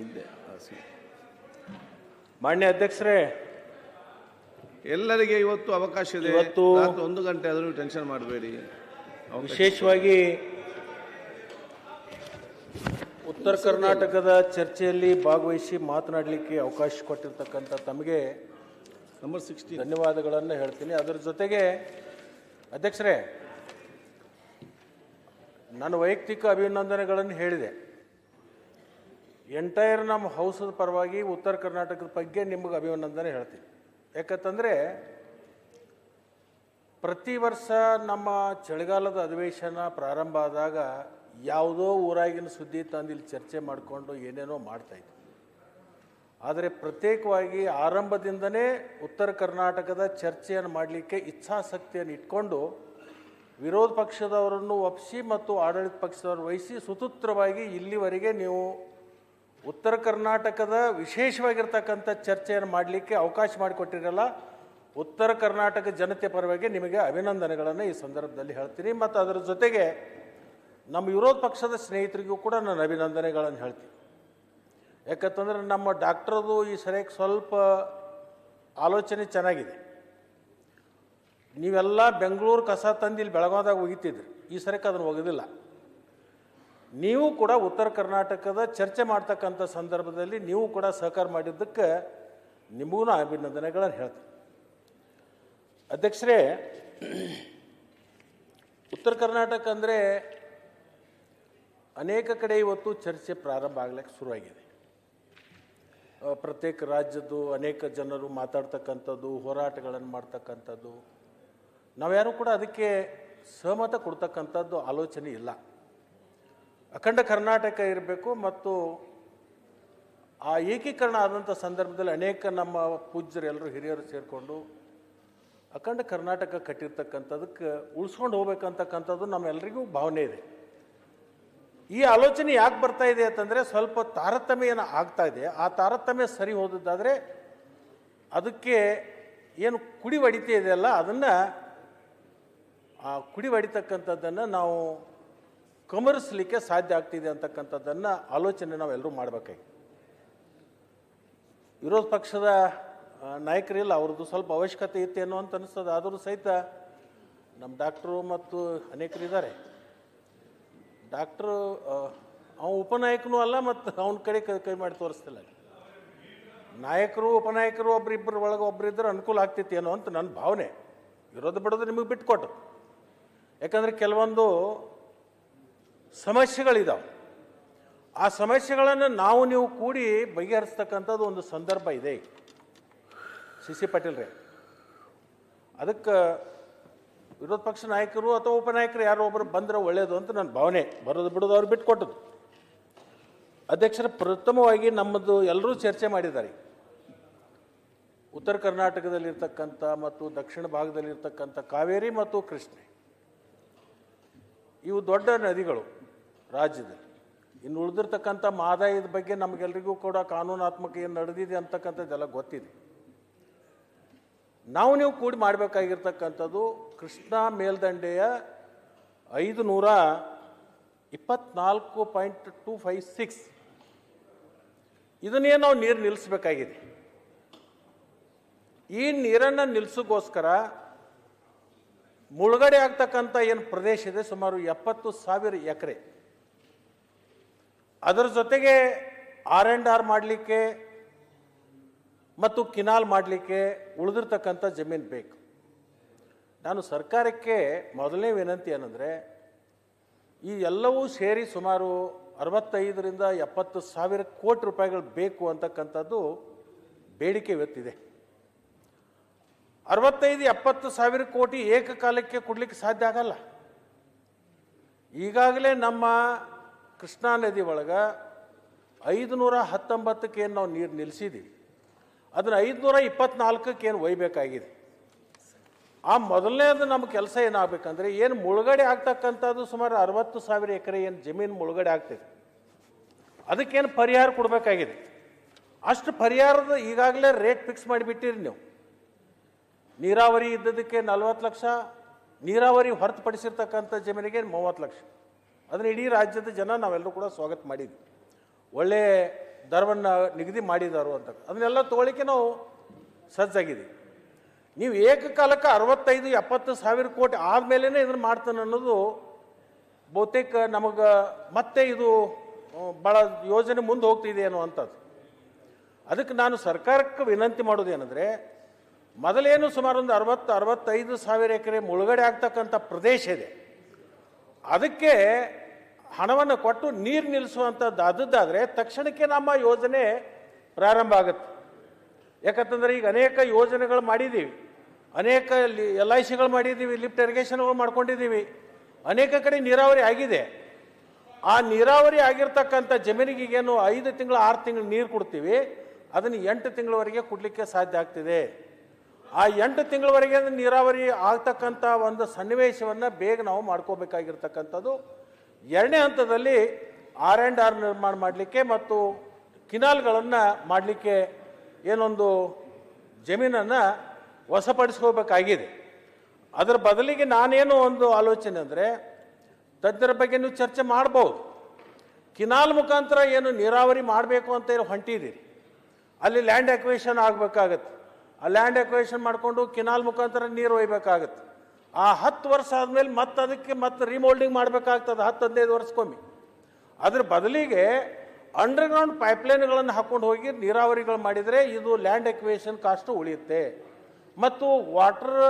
ಇದ್ದೆ ಮಾನ್ಯ ಅಧ್ಯಕ್ಷರೇ, ಎಲ್ಲರಿಗೆ ಇವತ್ತು ಅವಕಾಶ ಇದೆ. ಇವತ್ತು ರಾತ್ರಿ 1 ಗಂಟೆ ಆದರೂ ಟೆನ್ಷನ್ ಮಾಡಬೇಡಿ. ವಿಶೇಷವಾಗಿ ಉತ್ತರ ಕರ್ನಾಟಕದ ಚರ್ಚೆಯಲ್ಲಿ ಭಾಗವಹಿಸಿ ಮಾತನಾಡಲಿಕ್ಕೆ ಅವಕಾಶ ಕೊಟ್ಟಿರ್ತಕ್ಕಂಥ ತಮಗೆ ನಂಬರ್ 16 ಧನ್ಯವಾದಗಳನ್ನು ಹೇಳ್ತೀನಿ. ಅದರ ಜೊತೆಗೆ ಅಧ್ಯಕ್ಷರೇ, ನನ್ನ ವೈಯಕ್ತಿಕ ಅಭಿನಂದನೆಗಳನ್ನು ಹೇಳಿದೆ. ಎಂಟೈರ್ ನಮ್ಮ ಹೌಸದ ಪರವಾಗಿ ಉತ್ತರ ಕರ್ನಾಟಕದ ಬಗ್ಗೆ ನಿಮಗೆ ಅಭಿನಂದನೆ ಹೇಳ್ತೀನಿ. ಯಾಕಂತಂದರೆ ಪ್ರತಿ ವರ್ಷ ನಮ್ಮ ಚಳಿಗಾಲದ ಅಧಿವೇಶನ ಪ್ರಾರಂಭ ಆದಾಗ ಯಾವುದೋ ಊರಾಗಿನ ಸುದ್ದಿ ತಂದಿಲ್ಲಿ ಚರ್ಚೆ ಮಾಡಿಕೊಂಡು ಏನೇನೋ ಮಾಡ್ತಾಯಿದ್ವಿ. ಆದರೆ ಪ್ರತ್ಯೇಕವಾಗಿ ಆರಂಭದಿಂದನೇ ಉತ್ತರ ಕರ್ನಾಟಕದ ಚರ್ಚೆಯನ್ನು ಮಾಡಲಿಕ್ಕೆ ಇಚ್ಛಾಶಕ್ತಿಯನ್ನು ಇಟ್ಕೊಂಡು ವಿರೋಧ ಪಕ್ಷದವರನ್ನು ಒಪ್ಪಿಸಿ ಮತ್ತು ಆಡಳಿತ ಪಕ್ಷದವರು ವಹಿಸಿ ಸುಸೂತ್ರವಾಗಿ ಇಲ್ಲಿವರೆಗೆ ನೀವು ಉತ್ತರ ಕರ್ನಾಟಕದ ವಿಶೇಷವಾಗಿರ್ತಕ್ಕಂಥ ಚರ್ಚೆಯನ್ನು ಮಾಡಲಿಕ್ಕೆ ಅವಕಾಶ ಮಾಡಿಕೊಟ್ಟಿರಲ್ಲ. ಉತ್ತರ ಕರ್ನಾಟಕ ಜನತೆ ಪರವಾಗಿ ನಿಮಗೆ ಅಭಿನಂದನೆಗಳನ್ನು ಈ ಸಂದರ್ಭದಲ್ಲಿ ಹೇಳ್ತೀನಿ. ಮತ್ತು ಅದರ ಜೊತೆಗೆ ನಮ್ಮ ವಿರೋಧ ಪಕ್ಷದ ಸ್ನೇಹಿತರಿಗೂ ಕೂಡ ನಾನು ಅಭಿನಂದನೆಗಳನ್ನು ಹೇಳ್ತೀನಿ. ಯಾಕಂತಂದರೆ ನಮ್ಮ ಡಾಕ್ಟ್ರದು ಈ ಸರಿಯಾಗಿ ಸ್ವಲ್ಪ ಆಲೋಚನೆ ಚೆನ್ನಾಗಿದೆ. ನೀವೆಲ್ಲ ಬೆಂಗಳೂರು ಕಸ ತಂದು ಇಲ್ಲಿ ಬೆಳಗಾವಿದಾಗ ಒಗಿತಿದ್ರಿ, ಈ ಸರಿಯಾಗಿ ಅದನ್ನು ಒಗೆದಿಲ್ಲ. ನೀವು ಕೂಡ ಉತ್ತರ ಕರ್ನಾಟಕದ ಚರ್ಚೆ ಮಾಡ್ತಕ್ಕಂಥ ಸಂದರ್ಭದಲ್ಲಿ ನೀವು ಕೂಡ ಸಹಕಾರ ಮಾಡಿದ್ದಕ್ಕೆ ನಿಮಗೂ ಅಭಿನಂದನೆಗಳನ್ನು ಹೇಳ್ತೀನಿ. ಅಧ್ಯಕ್ಷರೇ, ಉತ್ತರ ಕರ್ನಾಟಕ ಅಂದರೆ ಅನೇಕ ಕಡೆ ಇವತ್ತು ಚರ್ಚೆ ಪ್ರಾರಂಭ ಆಗ್ಲಿಕ್ಕೆ ಶುರುವಾಗಿದೆ. ಪ್ರತ್ಯೇಕ ರಾಜ್ಯದ್ದು ಅನೇಕ ಜನರು ಮಾತಾಡ್ತಕ್ಕಂಥದ್ದು, ಹೋರಾಟಗಳನ್ನು ಮಾಡ್ತಕ್ಕಂಥದ್ದು, ನಾವ್ಯಾರೂ ಕೂಡ ಅದಕ್ಕೆ ಸಹಮತ ಕೊಡ್ತಕ್ಕಂಥದ್ದು ಆಲೋಚನೆ ಇಲ್ಲ. ಅಖಂಡ ಕರ್ನಾಟಕ ಇರಬೇಕು ಮತ್ತು ಆ ಏಕೀಕರಣ ಆದಂಥ ಸಂದರ್ಭದಲ್ಲಿ ಅನೇಕ ನಮ್ಮ ಪೂಜ್ಯರು ಎಲ್ಲರೂ ಹಿರಿಯರು ಸೇರಿಕೊಂಡು ಅಖಂಡ ಕರ್ನಾಟಕ ಕಟ್ಟಿರ್ತಕ್ಕಂಥದಕ್ಕೆ ಉಳಿಸ್ಕೊಂಡು ಹೋಗ್ಬೇಕಂತಕ್ಕಂಥದ್ದು ನಮ್ಮೆಲ್ಲರಿಗೂ ಭಾವನೆ ಇದೆ. ಈ ಆಲೋಚನೆ ಯಾಕೆ ಬರ್ತಾ ಇದೆ ಅಂತಂದರೆ ಸ್ವಲ್ಪ ತಾರತಮ್ಯ ಏನು ಆಗ್ತಾ ಇದೆ. ಆ ತಾರತಮ್ಯ ಸರಿ ಹೋದದ್ದಾದರೆ ಅದಕ್ಕೆ ಏನು ಕುಡಿ ಹೊಡಿತಾ ಇದೆಯಲ್ಲ, ಅದನ್ನು ಆ ಕುಡಿ ಹೊಡಿತಕ್ಕಂಥದ್ದನ್ನು ನಾವು ಕಮರಿಸಲಿಕ್ಕೆ ಸಾಧ್ಯ ಆಗ್ತಿದೆ ಅಂತಕ್ಕಂಥದ್ದನ್ನು ಆಲೋಚನೆ ನಾವೆಲ್ಲರೂ ಮಾಡಬೇಕಾಗಿ. ವಿರೋಧ ಪಕ್ಷದ ನಾಯಕರಿಲ್ಲ, ಅವ್ರದ್ದು ಸ್ವಲ್ಪ ಅವಶ್ಯಕತೆ ಇತ್ತೇನೋ ಅಂತ ಅನಿಸ್ತದೆ. ಆದರೂ ಸಹಿತ ನಮ್ಮ ಡಾಕ್ಟ್ರು ಮತ್ತು ಅನೇಕರಿದ್ದಾರೆ. ಡಾಕ್ಟ್ರು ಅವ ಉಪನಾಯಕನೂ ಅಲ್ಲ ಮತ್ತು ಅವನ ಕಡೆ ಕೈ ಮಾಡಿ ತೋರಿಸ್ತಿಲ್ಲ. ನಾಯಕರು ಉಪನಾಯಕರು ಒಬ್ಬರಿಬ್ಬರು ಒಳಗೆ ಒಬ್ಬರಿದ್ದರೆ ಅನುಕೂಲ ಆಗ್ತಿತ್ತೇನೋ ಅಂತ ನನ್ನ ಭಾವನೆ. ವಿರೋಧ ಬಿಡೋದು ನಿಮಗೆ ಬಿಟ್ಕೊಟ್ಟು. ಯಾಕಂದರೆ ಕೆಲವೊಂದು ಸಮಸ್ಯೆಗಳಿದ್ದಾವೆ. ಆ ಸಮಸ್ಯೆಗಳನ್ನು ನಾವು ನೀವು ಕೂಡಿ ಬಗೆಹರಿಸ್ತಕ್ಕಂಥದ್ದು ಒಂದು ಸಂದರ್ಭ ಇದೆ. ಸಿ ಪಾಟೀಲ್ರೇ, ಅದಕ್ಕೆ ವಿರೋಧ ಪಕ್ಷ ನಾಯಕರು ಅಥವಾ ಉಪನಾಯಕರು ಯಾರೋ ಒಬ್ಬರು ಬಂದರೆ ಒಳ್ಳೆಯದು ಅಂತ ನನ್ನ ಭಾವನೆ. ಬರೋದು ಬಿಡೋದು ಅವ್ರು ಬಿಟ್ಕೊಟ್ಟದು. ಅಧ್ಯಕ್ಷರ, ಪ್ರಥಮವಾಗಿ ನಮ್ಮದು ಎಲ್ಲರೂ ಚರ್ಚೆ ಮಾಡಿದ್ದಾರೆ. ಉತ್ತರ ಕರ್ನಾಟಕದಲ್ಲಿರ್ತಕ್ಕಂಥ ಮತ್ತು ದಕ್ಷಿಣ ಭಾಗದಲ್ಲಿರ್ತಕ್ಕಂಥ ಕಾವೇರಿ ಮತ್ತು ಕೃಷ್ಣೆ ಇವು ದೊಡ್ಡ ನದಿಗಳು ರಾಜ್ಯದಲ್ಲಿ. ಇನ್ನು ಉಳಿದಿರ್ತಕ್ಕಂಥ ಮಹದಾಯದ ಬಗ್ಗೆ ನಮಗೆಲ್ಲರಿಗೂ ಕೂಡ ಕಾನೂನಾತ್ಮಕ ಏನು ನಡೆದಿದೆ ಅಂತಕ್ಕಂಥದ್ದೆಲ್ಲ ಗೊತ್ತಿದೆ. ನಾವು ನೀವು ಕೂಡಿ ಮಾಡಬೇಕಾಗಿರ್ತಕ್ಕಂಥದ್ದು ಕೃಷ್ಣಾ ಮೇಲ್ದಂಡೆಯ 524.256 ಇದನ್ನೇ ನಾವು ನೀರು ನಿಲ್ಲಿಸಬೇಕಾಗಿದೆ. ಈ ನೀರನ್ನು ನಿಲ್ಲಿಸೋಕ್ಕೋಸ್ಕರ ಮುಳುಗಡೆ ಆಗ್ತಕ್ಕಂಥ ಏನು ಪ್ರದೇಶ ಇದೆ ಸುಮಾರು 70,000 ಎಕರೆ. ಅದರ ಜೊತೆಗೆ R&R ಮಾಡಲಿಕ್ಕೆ ಮತ್ತು ಕಿನಾಲ್ ಮಾಡಲಿಕ್ಕೆ ಉಳಿದಿರ್ತಕ್ಕಂಥ ಜಮೀನು ಬೇಕು. ನಾನು ಸರ್ಕಾರಕ್ಕೆ ಮೊದಲನೇ ವಿನಂತಿ ಏನಂದರೆ, ಈ ಎಲ್ಲವೂ ಸೇರಿ ಸುಮಾರು 65,000 ರಿಂದ 70,000 ಕೋಟಿ ರೂಪಾಯಿಗಳು ಬೇಕು ಅಂತಕ್ಕಂಥದ್ದು ಬೇಡಿಕೆ ಇವತ್ತಿದೆ. 65-70,000 ಕೋಟಿ ಏಕಕಾಲಕ್ಕೆ ಕೊಡಲಿಕ್ಕೆ ಸಾಧ್ಯ ಆಗಲ್ಲ. ಈಗಾಗಲೇ ನಮ್ಮ ಕೃಷ್ಣಾ ನದಿ ಒಳಗೆ 519ಕ್ಕೆ ಏನು ನಾವು ನೀರು ನಿಲ್ಲಿಸಿದ್ದೀವಿ, ಅದನ್ನು 524ಕ್ಕೆ ಏನು ಒಯ್ಯಬೇಕಾಗಿದೆ. ಆ ಮೊದಲನೇದು ನಮ್ಮ ಕೆಲಸ ಏನಾಗಬೇಕಂದ್ರೆ, ಏನು ಮುಳುಗಡೆ ಆಗ್ತಕ್ಕಂಥದ್ದು ಸುಮಾರು 60,000 ಎಕರೆ ಏನು ಜಮೀನು ಮುಳುಗಡೆ ಆಗ್ತಿದೆ, ಅದಕ್ಕೇನು ಪರಿಹಾರ ಕೊಡಬೇಕಾಗಿದೆ. ಅಷ್ಟು ಪರಿಹಾರದ ಈಗಾಗಲೇ ರೇಟ್ ಫಿಕ್ಸ್ ಮಾಡಿಬಿಟ್ಟಿರಿ ನೀವು. ನೀರಾವರಿ ಇದ್ದದಕ್ಕೆ 40 ಲಕ್ಷ, ನೀರಾವರಿ ಹೊರತುಪಡಿಸಿರ್ತಕ್ಕಂಥ ಜಮೀನಿಗೆ 30 ಲಕ್ಷ. ಅದನ್ನು ಇಡೀ ರಾಜ್ಯದ ಜನ ನಾವೆಲ್ಲರೂ ಕೂಡ ಸ್ವಾಗತ ಮಾಡಿದ್ವಿ. ಒಳ್ಳೆಯ ದರವನ್ನು ನಿಗದಿ ಮಾಡಿದಾರು ಅಂತ ಅದನ್ನೆಲ್ಲ ತೊಗೊಳ್ಳಿಕ್ಕೆ ನಾವು ಸಜ್ಜಾಗಿದ್ದೀವಿ. ನೀವು ಏಕಕಾಲಕ್ಕೆ 65-70 ಸಾವಿರ ಕೋಟಿ ಆದಮೇಲೆ ಇದನ್ನು ಮಾಡ್ತಾನೆ ಅನ್ನೋದು ಬಹುತೇಕ ನಮಗೆ ಮತ್ತೆ ಇದು ಭಾಳ ಯೋಜನೆ ಮುಂದೆ ಹೋಗ್ತಿದೆ ಅನ್ನುವಂಥದ್ದು. ಅದಕ್ಕೆ ನಾನು ಸರ್ಕಾರಕ್ಕೆ ವಿನಂತಿ ಮಾಡೋದೇನೆಂದರೆ, ಮೊದಲೇನು ಸುಮಾರು ಒಂದು 60-65 ಸಾವಿರ ಎಕರೆ ಮುಳುಗಡೆ ಆಗ್ತಕ್ಕಂಥ ಪ್ರದೇಶ ಇದೆ, ಅದಕ್ಕೆ ಹಣವನ್ನು ಕೊಟ್ಟು ನೀರು ನಿಲ್ಲಿಸುವಂಥದ್ದು ಆದದ್ದಾದರೆ ತಕ್ಷಣಕ್ಕೆ ನಮ್ಮ ಯೋಜನೆ ಪ್ರಾರಂಭ ಆಗುತ್ತೆ. ಯಾಕಂತಂದರೆ ಈಗ ಅನೇಕ ಯೋಜನೆಗಳು ಮಾಡಿದ್ದೀವಿ, ಅನೇಕ LICಗಳು ಮಾಡಿದ್ದೀವಿ, ಲಿಫ್ಟ್ ಇರಿಗೇಷನ್ಗಳು ಮಾಡ್ಕೊಂಡಿದ್ದೀವಿ, ಅನೇಕ ಕಡೆ ನೀರಾವರಿ ಆಗಿದೆ. ಆ ನೀರಾವರಿ ಆಗಿರ್ತಕ್ಕಂಥ ಜಮೀನಿಗೇನು 5 ತಿಂಗಳು 6 ತಿಂಗಳು ನೀರು ಕೊಡ್ತೀವಿ, ಅದನ್ನು 8 ತಿಂಗಳವರೆಗೆ ಕೊಡಲಿಕ್ಕೆ ಸಾಧ್ಯ ಆಗ್ತಿದೆ. ಆ 8 ತಿಂಗಳವರೆಗೆ ನೀರಾವರಿ ಆಗ್ತಕ್ಕಂಥ ಒಂದು ಸನ್ನಿವೇಶವನ್ನು ಬೇಗ ನಾವು ಮಾಡ್ಕೋಬೇಕಾಗಿರ್ತಕ್ಕಂಥದ್ದು. ಎರಡನೇ ಹಂತದಲ್ಲಿ R&R ನಿರ್ಮಾಣ ಮಾಡಲಿಕ್ಕೆ ಮತ್ತು ಕಿನಾಲ್ಗಳನ್ನು ಮಾಡಲಿಕ್ಕೆ ಏನೊಂದು ಜಮೀನನ್ನು ವಶಪಡಿಸ್ಕೋಬೇಕಾಗಿದೆ. ಅದರ ಬದಲಿಗೆ ನಾನೇನು ಒಂದು ಆಲೋಚನೆ ಅಂದರೆ, ತಜ್ಞರ ಬಗ್ಗೆ ನೀವು ಚರ್ಚೆ ಮಾಡ್ಬೋದು. ಕಿನಾಲ್ ಮುಖಾಂತರ ಏನು ನೀರಾವರಿ ಮಾಡಬೇಕು ಅಂತ ಏನು ಹೊಂಟಿದ್ದೀರಿ, ಅಲ್ಲಿ ಲ್ಯಾಂಡ್ ಅಕ್ವೇಷನ್ ಆಗಬೇಕಾಗತ್ತೆ. ಆ ಲ್ಯಾಂಡ್ ಅಕ್ವೇಷನ್ ಮಾಡಿಕೊಂಡು ಕಿನಾಲ್ ಮುಖಾಂತರ ನೀರು ಒಯ್ಬೇಕಾಗತ್ತೆ. ಆ 10 ವರ್ಷ ಆದಮೇಲೆ ಮತ್ತೆ ಅದಕ್ಕೆ ಮತ್ತೆ ರಿಮೋಲ್ಡಿಂಗ್ ಮಾಡಬೇಕಾಗ್ತದೆ 10-15 ವರ್ಷಕ್ಕೊಮ್ಮೆ. ಅದ್ರ ಬದಲಿಗೆ ಅಂಡರ್ಗ್ರೌಂಡ್ ಪೈಪ್ಲೈನ್ಗಳನ್ನು ಹಾಕ್ಕೊಂಡು ಹೋಗಿ ನೀರಾವರಿಗಳು ಮಾಡಿದರೆ ಇದು ಲ್ಯಾಂಡ್ ಅಕ್ವೇಷನ್ ಕಾಸ್ಟು ಉಳಿಯುತ್ತೆ ಮತ್ತು ವಾಟರ್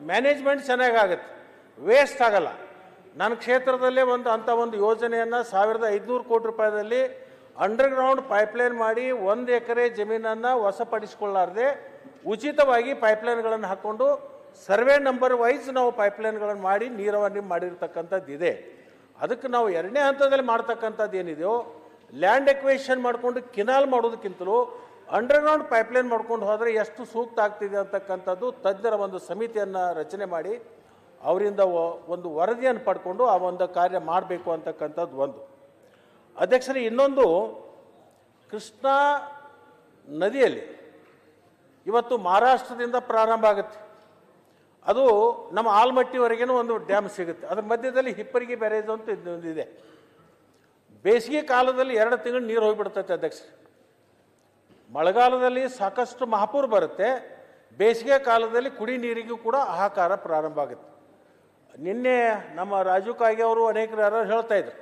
ಮ್ಯಾನೇಜ್ಮೆಂಟ್ ಚೆನ್ನಾಗಾಗತ್ತೆ, ವೇಸ್ಟ್ ಆಗಲ್ಲ. ನನ್ನ ಕ್ಷೇತ್ರದಲ್ಲೇ ಅಂಥ ಒಂದು ಯೋಜನೆಯನ್ನು 1500 ಕೋಟಿ ರೂಪಾಯಿದಲ್ಲಿ ಅಂಡರ್ಗ್ರೌಂಡ್ ಪೈಪ್ಲೈನ್ ಮಾಡಿ 1 ಎಕರೆ ಜಮೀನನ್ನು ವಶಪಡಿಸಿಕೊಳ್ಳಾರದೆ ಉಚಿತವಾಗಿ ಪೈಪ್ಲೈನ್ಗಳನ್ನು ಹಾಕ್ಕೊಂಡು ಸರ್ವೆ ನಂಬರ್ ವೈಸ್ ನಾವು ಪೈಪ್ಲೈನ್ಗಳನ್ನು ಮಾಡಿ ನೀರಾವರಿ ಮಾಡಿರ್ತಕ್ಕಂಥದ್ದು ಇದೆ. ಅದಕ್ಕೆ ನಾವು ಎರಡನೇ ಹಂತದಲ್ಲಿ ಮಾಡ್ತಕ್ಕಂಥದ್ದು ಏನಿದೆಯೋ, ಲ್ಯಾಂಡ್ ಎಕ್ವೇಷನ್ ಮಾಡಿಕೊಂಡು ಕಿನಾಲ್ ಮಾಡೋದಕ್ಕಿಂತಲೂ ಅಂಡರ್ಗ್ರೌಂಡ್ ಪೈಪ್ಲೈನ್ ಮಾಡ್ಕೊಂಡು ಹೋದರೆ ಎಷ್ಟು ಸೂಕ್ತ ಆಗ್ತಿದೆ ಅಂತಕ್ಕಂಥದ್ದು ತಜ್ಞರ ಒಂದು ಸಮಿತಿಯನ್ನು ರಚನೆ ಮಾಡಿ ಅವರಿಂದ ಒಂದು ವರದಿಯನ್ನು ಪಡ್ಕೊಂಡು ಆ ಒಂದು ಕಾರ್ಯ ಮಾಡಬೇಕು ಅಂತಕ್ಕಂಥದ್ದು ಒಂದು. ಅಧ್ಯಕ್ಷರೇ, ಇನ್ನೊಂದು, ಕೃಷ್ಣಾ ನದಿಯಲ್ಲಿ ಇವತ್ತು ಮಹಾರಾಷ್ಟ್ರದಿಂದ ಪ್ರಾರಂಭ ಆಗುತ್ತೆ, ಅದು ನಮ್ಮ ಆಲ್ಮಟ್ಟಿವರೆಗೇನೂ ಒಂದು ಡ್ಯಾಮ್ ಸಿಗುತ್ತೆ. ಅದ್ರ ಮಧ್ಯದಲ್ಲಿ ಹಿಪ್ಪರಿಗಿ ಬ್ಯಾರೇಜ್ ಅಂತ ಇದೆ. ಬೇಸಿಗೆ ಕಾಲದಲ್ಲಿ 2 ತಿಂಗಳು ನೀರು ಹೋಗಿಬಿಡ್ತೈತೆ ಅಧ್ಯಕ್ಷ. ಮಳೆಗಾಲದಲ್ಲಿ ಸಾಕಷ್ಟು ಮಹಾಪೂರ್ ಬರುತ್ತೆ, ಬೇಸಿಗೆ ಕಾಲದಲ್ಲಿ ಕುಡಿ ನೀರಿಗೂ ಕೂಡ ಹಾಹಾಕಾರ ಪ್ರಾರಂಭ ಆಗುತ್ತೆ. ನಿನ್ನೆ ನಮ್ಮ ರಾಜು ಕಾಗೆ ಅವರು ಅನೇಕರು ಯಾರು ಹೇಳ್ತಾ ಇದ್ರು,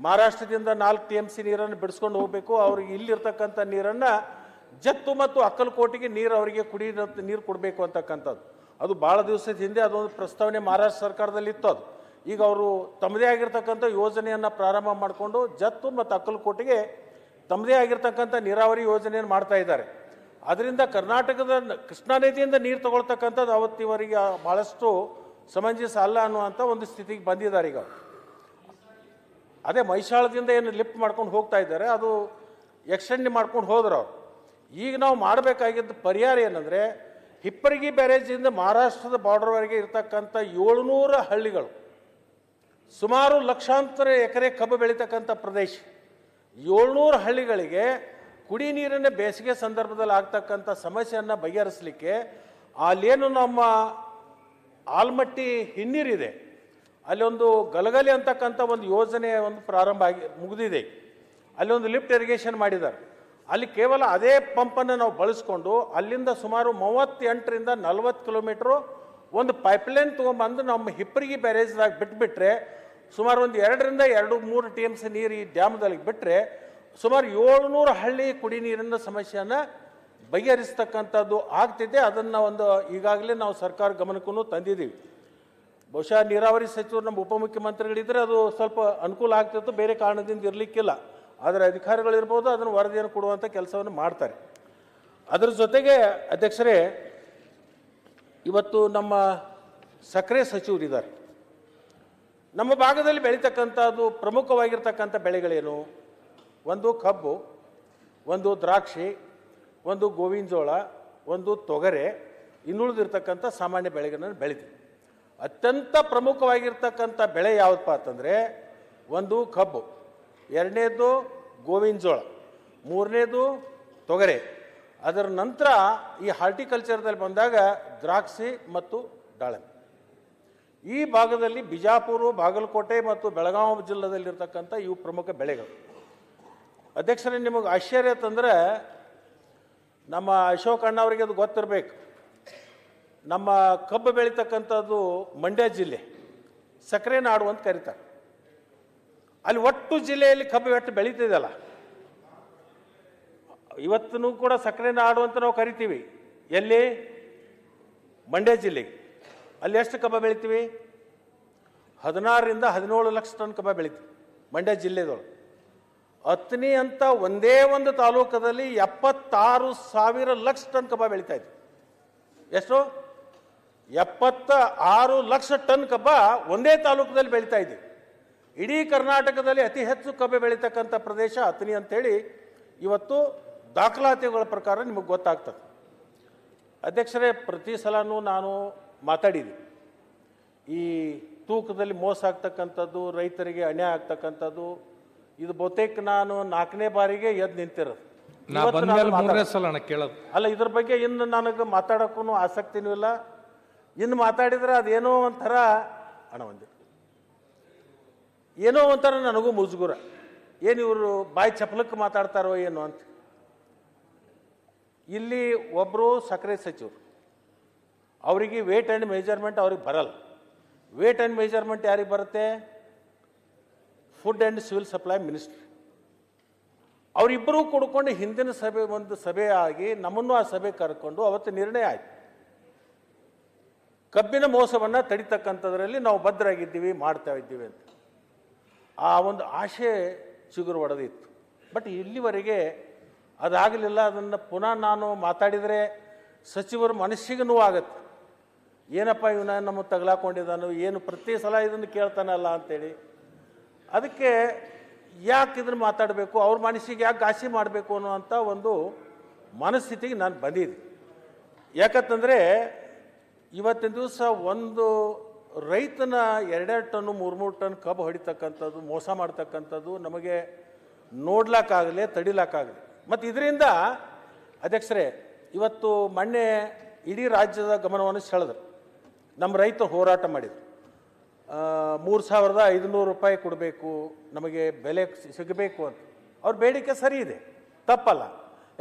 ಮಹಾರಾಷ್ಟ್ರದಿಂದ 4 TMC ನೀರನ್ನು ಬಿಡಿಸ್ಕೊಂಡು ಹೋಗಬೇಕು, ಅವ್ರಿಗೆ ಇಲ್ಲಿರ್ತಕ್ಕಂಥ ನೀರನ್ನು ಜತ್ತು ಮತ್ತು ಅಕ್ಕಲಕೋಟೆಗೆ ನೀರು ಅವರಿಗೆ ಕುಡಿ ನೀರು ಕೊಡಬೇಕು ಅಂತಕ್ಕಂಥದ್ದು. ಅದು ಭಾಳ ದಿವಸದ ಹಿಂದೆ ಅದೊಂದು ಪ್ರಸ್ತಾವನೆ ಮಹಾರಾಷ್ಟ್ರ ಸರ್ಕಾರದಲ್ಲಿ ಇತ್ತು. ಅದು ಈಗ ಅವರು ತಮ್ಮದೇ ಆಗಿರ್ತಕ್ಕಂಥ ಯೋಜನೆಯನ್ನು ಪ್ರಾರಂಭ ಮಾಡಿಕೊಂಡು ಜತ್ತು ಮತ್ತು ಅಕ್ಕಲಕೋಟೆಗೆ ತಮ್ಮದೇ ಆಗಿರ್ತಕ್ಕಂಥ ನೀರಾವರಿ ಯೋಜನೆಯನ್ನು ಮಾಡ್ತಾ ಇದ್ದಾರೆ. ಅದರಿಂದ ಕರ್ನಾಟಕದ ಕೃಷ್ಣಾ ನದಿಯಿಂದ ನೀರು ತಗೊಳ್ತಕ್ಕಂಥದ್ದು ಅವತ್ತಿವರೆಗೆ ಭಾಳಷ್ಟು ಸಮಂಜಸ ಅಲ್ಲ ಅನ್ನುವಂಥ ಒಂದು ಸ್ಥಿತಿಗೆ ಬಂದಿದ್ದಾರೆ. ಈಗ ಅದೇ ಮೈಸಾಳದಿಂದ ಏನು ಲಿಫ್ಟ್ ಮಾಡ್ಕೊಂಡು ಹೋಗ್ತಾ ಇದ್ದಾರೆ, ಅದು ಎಕ್ಸ್ಟೆಂಡ್ ಮಾಡ್ಕೊಂಡು ಹೋದ್ರು ಅವರು. ಈಗ ನಾವು ಮಾಡಬೇಕಾಗಿದ್ದ ಪರಿಹಾರ ಏನಂದರೆ, ಹಿಪ್ಪರಿಗಿ ಬ್ಯಾರೇಜಿಂದ ಮಹಾರಾಷ್ಟ್ರದ ಬಾರ್ಡರ್ವರೆಗೆ ಇರ್ತಕ್ಕಂಥ 700 ಹಳ್ಳಿಗಳು, ಸುಮಾರು ಲಕ್ಷಾಂತರ ಎಕರೆ ಕಬ್ಬು ಬೆಳೀತಕ್ಕಂಥ ಪ್ರದೇಶ, 700 ಹಳ್ಳಿಗಳಿಗೆ ಕುಡಿ ನೀರಿನ ಬೇಸಿಗೆ ಸಂದರ್ಭದಲ್ಲಿ ಆಗ್ತಕ್ಕಂಥ ಸಮಸ್ಯೆಯನ್ನು ಬಗೆಹರಿಸಲಿಕ್ಕೆ ಅಲ್ಲೇನು ನಮ್ಮ ಆಲ್ಮಟ್ಟಿ ಹಿನ್ನೀರಿದೆ, ಅಲ್ಲಿ ಒಂದು ಗಲಗಲಿ ಅಂತಕ್ಕಂಥ ಒಂದು ಯೋಜನೆ ಒಂದು ಪ್ರಾರಂಭ ಆಗಿ ಮುಗಿದಿದೆ. ಅಲ್ಲಿ ಒಂದು ಲಿಫ್ಟ್ ಇರಿಗೇಷನ್ ಮಾಡಿದ್ದಾರೆ. ಅಲ್ಲಿ ಕೇವಲ ಅದೇ ಪಂಪನ್ನು ನಾವು ಬಳಸ್ಕೊಂಡು ಅಲ್ಲಿಂದ ಸುಮಾರು 38ರಿಂದ 40 ಕಿಲೋಮೀಟ್ರು ಒಂದು ಪೈಪ್ಲೈನ್ ತೊಗೊಂಬಂದು ನಮ್ಮ ಹಿಪ್ಪರಿಗಿ ಬ್ಯಾರೇಜ್ದಾಗ ಬಿಟ್ಬಿಟ್ರೆ ಸುಮಾರು ಒಂದು 2ರಿಂದ 2-3 TMC ನೀರು ಈ ಡ್ಯಾಮ್ದಲ್ಲಿ ಬಿಟ್ಟರೆ ಸುಮಾರು 700 ಹಳ್ಳಿ ಕುಡಿ ನೀರಿನ ಸಮಸ್ಯೆಯನ್ನು ಬಗೆಹರಿಸ್ತಕ್ಕಂಥದ್ದು ಆಗ್ತಿದೆ. ಅದನ್ನು ಒಂದು ಈಗಾಗಲೇ ನಾವು ಸರ್ಕಾರ ಗಮನಕ್ಕೂ ತಂದಿದ್ದೀವಿ. ಬಹುಶಃ ನೀರಾವರಿ ಸಚಿವರು ನಮ್ಮ ಉಪಮುಖ್ಯಮಂತ್ರಿಗಳಿದ್ದರೆ ಅದು ಸ್ವಲ್ಪ ಅನುಕೂಲ ಆಗ್ತಿತ್ತು, ಬೇರೆ ಕಾರಣದಿಂದ ಇರಲಿಕ್ಕಿಲ್ಲ. ಆದರೆ ಅಧಿಕಾರಿಗಳಿರ್ಬೋದು, ಅದನ್ನು ವರದಿಯನ್ನು ಕೊಡುವಂಥ ಕೆಲಸವನ್ನು ಮಾಡ್ತಾರೆ. ಅದರ ಜೊತೆಗೆ ಅಧ್ಯಕ್ಷರೇ, ಇವತ್ತು ನಮ್ಮ ಸಕ್ಕರೆ ಸಚಿವರಿದ್ದಾರೆ. ನಮ್ಮ ಭಾಗದಲ್ಲಿ ಬೆಳೀತಕ್ಕಂಥದ್ದು ಪ್ರಮುಖವಾಗಿರ್ತಕ್ಕಂಥ ಬೆಳೆಗಳೇನು? ಒಂದು ಕಬ್ಬು, ಒಂದು ದ್ರಾಕ್ಷಿ, ಒಂದು ಗೋವಿನ ಜೋಳ, ಒಂದು ತೊಗರೆ, ಇನ್ನುಳಿದಿರ್ತಕ್ಕಂಥ ಸಾಮಾನ್ಯ ಬೆಳೆಗಳನ್ನು ಬೆಳಿತೀವಿ. ಅತ್ಯಂತ ಪ್ರಮುಖವಾಗಿರ್ತಕ್ಕಂಥ ಬೆಳೆ ಯಾವುದಪ್ಪ ಅಂತಂದರೆ, ಒಂದು ಕಬ್ಬು, ಎರಡನೇದು ಗೋವಿನ ಜೋಳ, ಮೂರನೇದು ತೊಗರೆ. ಅದರ ನಂತರ ಈ ಹಾರ್ಟಿಕಲ್ಚರ್ದಲ್ಲಿ ಬಂದಾಗ ದ್ರಾಕ್ಷಿ ಮತ್ತು ದಾಳಿಂಬೆ. ಈ ಭಾಗದಲ್ಲಿ ಬಿಜಾಪುರ, ಬಾಗಲಕೋಟೆ ಮತ್ತು ಬೆಳಗಾವಿ ಜಿಲ್ಲೆಯಲ್ಲಿರ್ತಕ್ಕಂಥ ಇವು ಪ್ರಮುಖ ಬೆಳೆಗಳು. ಅಧ್ಯಕ್ಷರೇ, ನಿಮಗೆ ಆಶ್ಚರ್ಯ ಅಂತಂದ್ರೆ ನಮ್ಮ ಅಶೋಕ್ ಅಣ್ಣ ಅವರಿಗೆ ಅದು ಗೊತ್ತಿರಬೇಕು. ನಮ್ಮ ಕಬ್ಬು ಬೆಳೀತಕ್ಕಂಥದ್ದು ಮಂಡ್ಯ ಜಿಲ್ಲೆ ಸಕ್ಕರೆ ನಾಡು ಅಂತ ಕರೀತಾರೆ. ಅಲ್ಲಿ ಒಟ್ಟು ಜಿಲ್ಲೆಯಲ್ಲಿ ಕಬ್ಬು ಎಷ್ಟು ಬೆಳೀತಿದೆಯಲ್ಲ, ಇವತ್ತೂ ಕೂಡ ಸಕ್ಕರೆ ನಾಡು ಅಂತ ನಾವು ಕರಿತೀವಿ. ಎಲ್ಲಿ? ಮಂಡ್ಯ ಜಿಲ್ಲೆಗೆ. ಅಲ್ಲಿ ಎಷ್ಟು ಕಬ್ಬು ಬೆಳಿತೀವಿ? 16ರಿಂದ 17 ಲಕ್ಷ ಟನ್ ಕಬ್ಬು ಬೆಳಿತೀವಿ ಮಂಡ್ಯ ಜಿಲ್ಲೆದೊಳಗೆ. ಅತ್ನಿ ಅಂತ ಒಂದೇ ಒಂದು ತಾಲೂಕದಲ್ಲಿ 76,000 ಲಕ್ಷ ಟನ್ ಕಬ್ಬು ಬೆಳೀತಾ ಇದ್ವಿ. ಎಷ್ಟು? 76 ಲಕ್ಷ ಟನ್ ಕಬ್ಬ ಒಂದೇ ತಾಲೂಕದಲ್ಲಿ ಬೆಳೀತಾ ಇದ್ವಿ. ಇಡೀ ಕರ್ನಾಟಕದಲ್ಲಿ ಅತಿ ಹೆಚ್ಚು ಕಬ್ಬು ಬೆಳೀತಕ್ಕಂಥ ಪ್ರದೇಶ ಅತ್ನಿ ಅಂತೇಳಿ ಇವತ್ತು ದಾಖಲಾತಿಗಳ ಪ್ರಕಾರ ನಿಮಗೆ ಗೊತ್ತಾಗ್ತದೆ. ಅಧ್ಯಕ್ಷರೇ, ಪ್ರತಿ ಸಲನೂ ನಾನು ಮಾತಾಡಿದ್ದೀನಿ, ಈ ತೂಕದಲ್ಲಿ ಮೋಸ ಆಗ್ತಕ್ಕಂಥದ್ದು, ರೈತರಿಗೆ ಅನ್ಯಾಯ ಆಗ್ತಕ್ಕಂಥದ್ದು, ಇದು ಬಹುತೇಕ ನಾನು 4ನೇ ಬಾರಿಗೆ ಎದ್ದು ನಿಂತಿರೋದು. ಅಲ್ಲ, ಇದ್ರ ಬಗ್ಗೆ ಇನ್ನು ನನಗೆ ಮಾತಾಡೋಕ್ಕೂ ಆಸಕ್ತಿನೂ ಇಲ್ಲ. ಇನ್ನು ಮಾತಾಡಿದ್ರೆ ಅದೇನೋ ಒಂಥರ ಏನೋ ಒಂಥರ ನನಗೂ ಮುಜುಗುರ. ಏನು ಇವರು ಬಾಯಿ ಚಪಲಕ್ಕೆ ಮಾತಾಡ್ತಾರೋ ಏನು ಅಂತ. ಇಲ್ಲಿ ಒಬ್ಬರು ಸಕ್ಕರೆ ಸಚಿವರು, ಅವರಿಗೆ ವೇಟ್ ಆ್ಯಂಡ್ ಮೆಜರ್ಮೆಂಟ್ ಅವ್ರಿಗೆ ಬರಲ್ಲ. ವೇಟ್ ಆ್ಯಂಡ್ ಮೆಜರ್ಮೆಂಟ್ ಯಾರಿಗೆ ಬರುತ್ತೆ? Food and civil supply ministry. ಅವರಿಬ್ಬರೂ ಕೂಡ್ಕೊಂಡು ಹಿಂದಿನ ಸಭೆ ಒಂದು ಸಭೆ ಆಗಿ ನಮ್ಮನ್ನು ಆ ಸಭೆ ಕರ್ಕೊಂಡು ಅವತ್ತು ನಿರ್ಣಯ ಆಯಿತು, ಕಬ್ಬಿನ ಮೋಸವನ್ನು ತಡಿತಕ್ಕಂಥದ್ರಲ್ಲಿ ನಾವು ಭದ್ರಾಗಿದ್ದೀವಿ, ಮಾಡ್ತಾ ಇದ್ದೀವಿ ಅಂತ. ಆ ಒಂದು ಆಶೆ ಚಿಗುರು ಒಡೆದಿತ್ತು. ಬಟ್ ಇಲ್ಲಿವರೆಗೆ ಅದಾಗಲಿಲ್ಲ. ಅದನ್ನು ಪುನಃ ನಾನು ಮಾತಾಡಿದರೆ ಸಚಿವರು ಮನಸ್ಸಿಗೆ ನೋವಾಗತ್ತೆ. ಏನಪ್ಪ ಇವನ ನಮ್ಮ ತಗಲಾಕೊಂಡಿದ್ದಾನು, ಏನು ಪ್ರತಿ ಸಲ ಇದನ್ನು ಕೇಳ್ತಾನಲ್ಲ ಅಂತೇಳಿ. ಅದಕ್ಕೆ ಯಾಕೆ ಇದನ್ನು ಮಾತಾಡಬೇಕು, ಅವ್ರ ಮನಸ್ಸಿಗೆ ಯಾಕೆ ಘಾಸಿ ಮಾಡಬೇಕು ಅನ್ನುವಂಥ ಒಂದು ಮನಸ್ಥಿತಿಗೆ ನಾನು ಬಂದಿದ್ದೆ. ಯಾಕಂತಂದರೆ ಇವತ್ತಿನ ದಿವಸ ಒಂದು ರೈತನ 2 ಟನ್ನು 3 ಟನ್ ಕಬ್ಬು ಹೊಡಿತಕ್ಕಂಥದ್ದು, ಮೋಸ ಮಾಡ್ತಕ್ಕಂಥದ್ದು ನಮಗೆ ನೋಡ್ಲಿಕ್ಕಾಗಲಿ ತಡಿಲಿಕ್ಕಾಗಲಿ. ಮತ್ತು ಇದರಿಂದ ಅಧ್ಯಕ್ಷರೇ, ಇವತ್ತು ಮೊನ್ನೆ ಇಡೀ ರಾಜ್ಯದ ಗಮನವನ್ನು ಸೆಳೆದ್ರು. ನಮ್ಮ ರೈತರು ಹೋರಾಟ ಮಾಡಿದರು. 3,500 ರೂಪಾಯಿ ಕೊಡಬೇಕು, ನಮಗೆ ಬೆಲೆ ಸಿಗಬೇಕು ಅಂತ. ಅವ್ರ ಬೇಡಿಕೆ ಸರಿ ಇದೆ, ತಪ್ಪಲ್ಲ.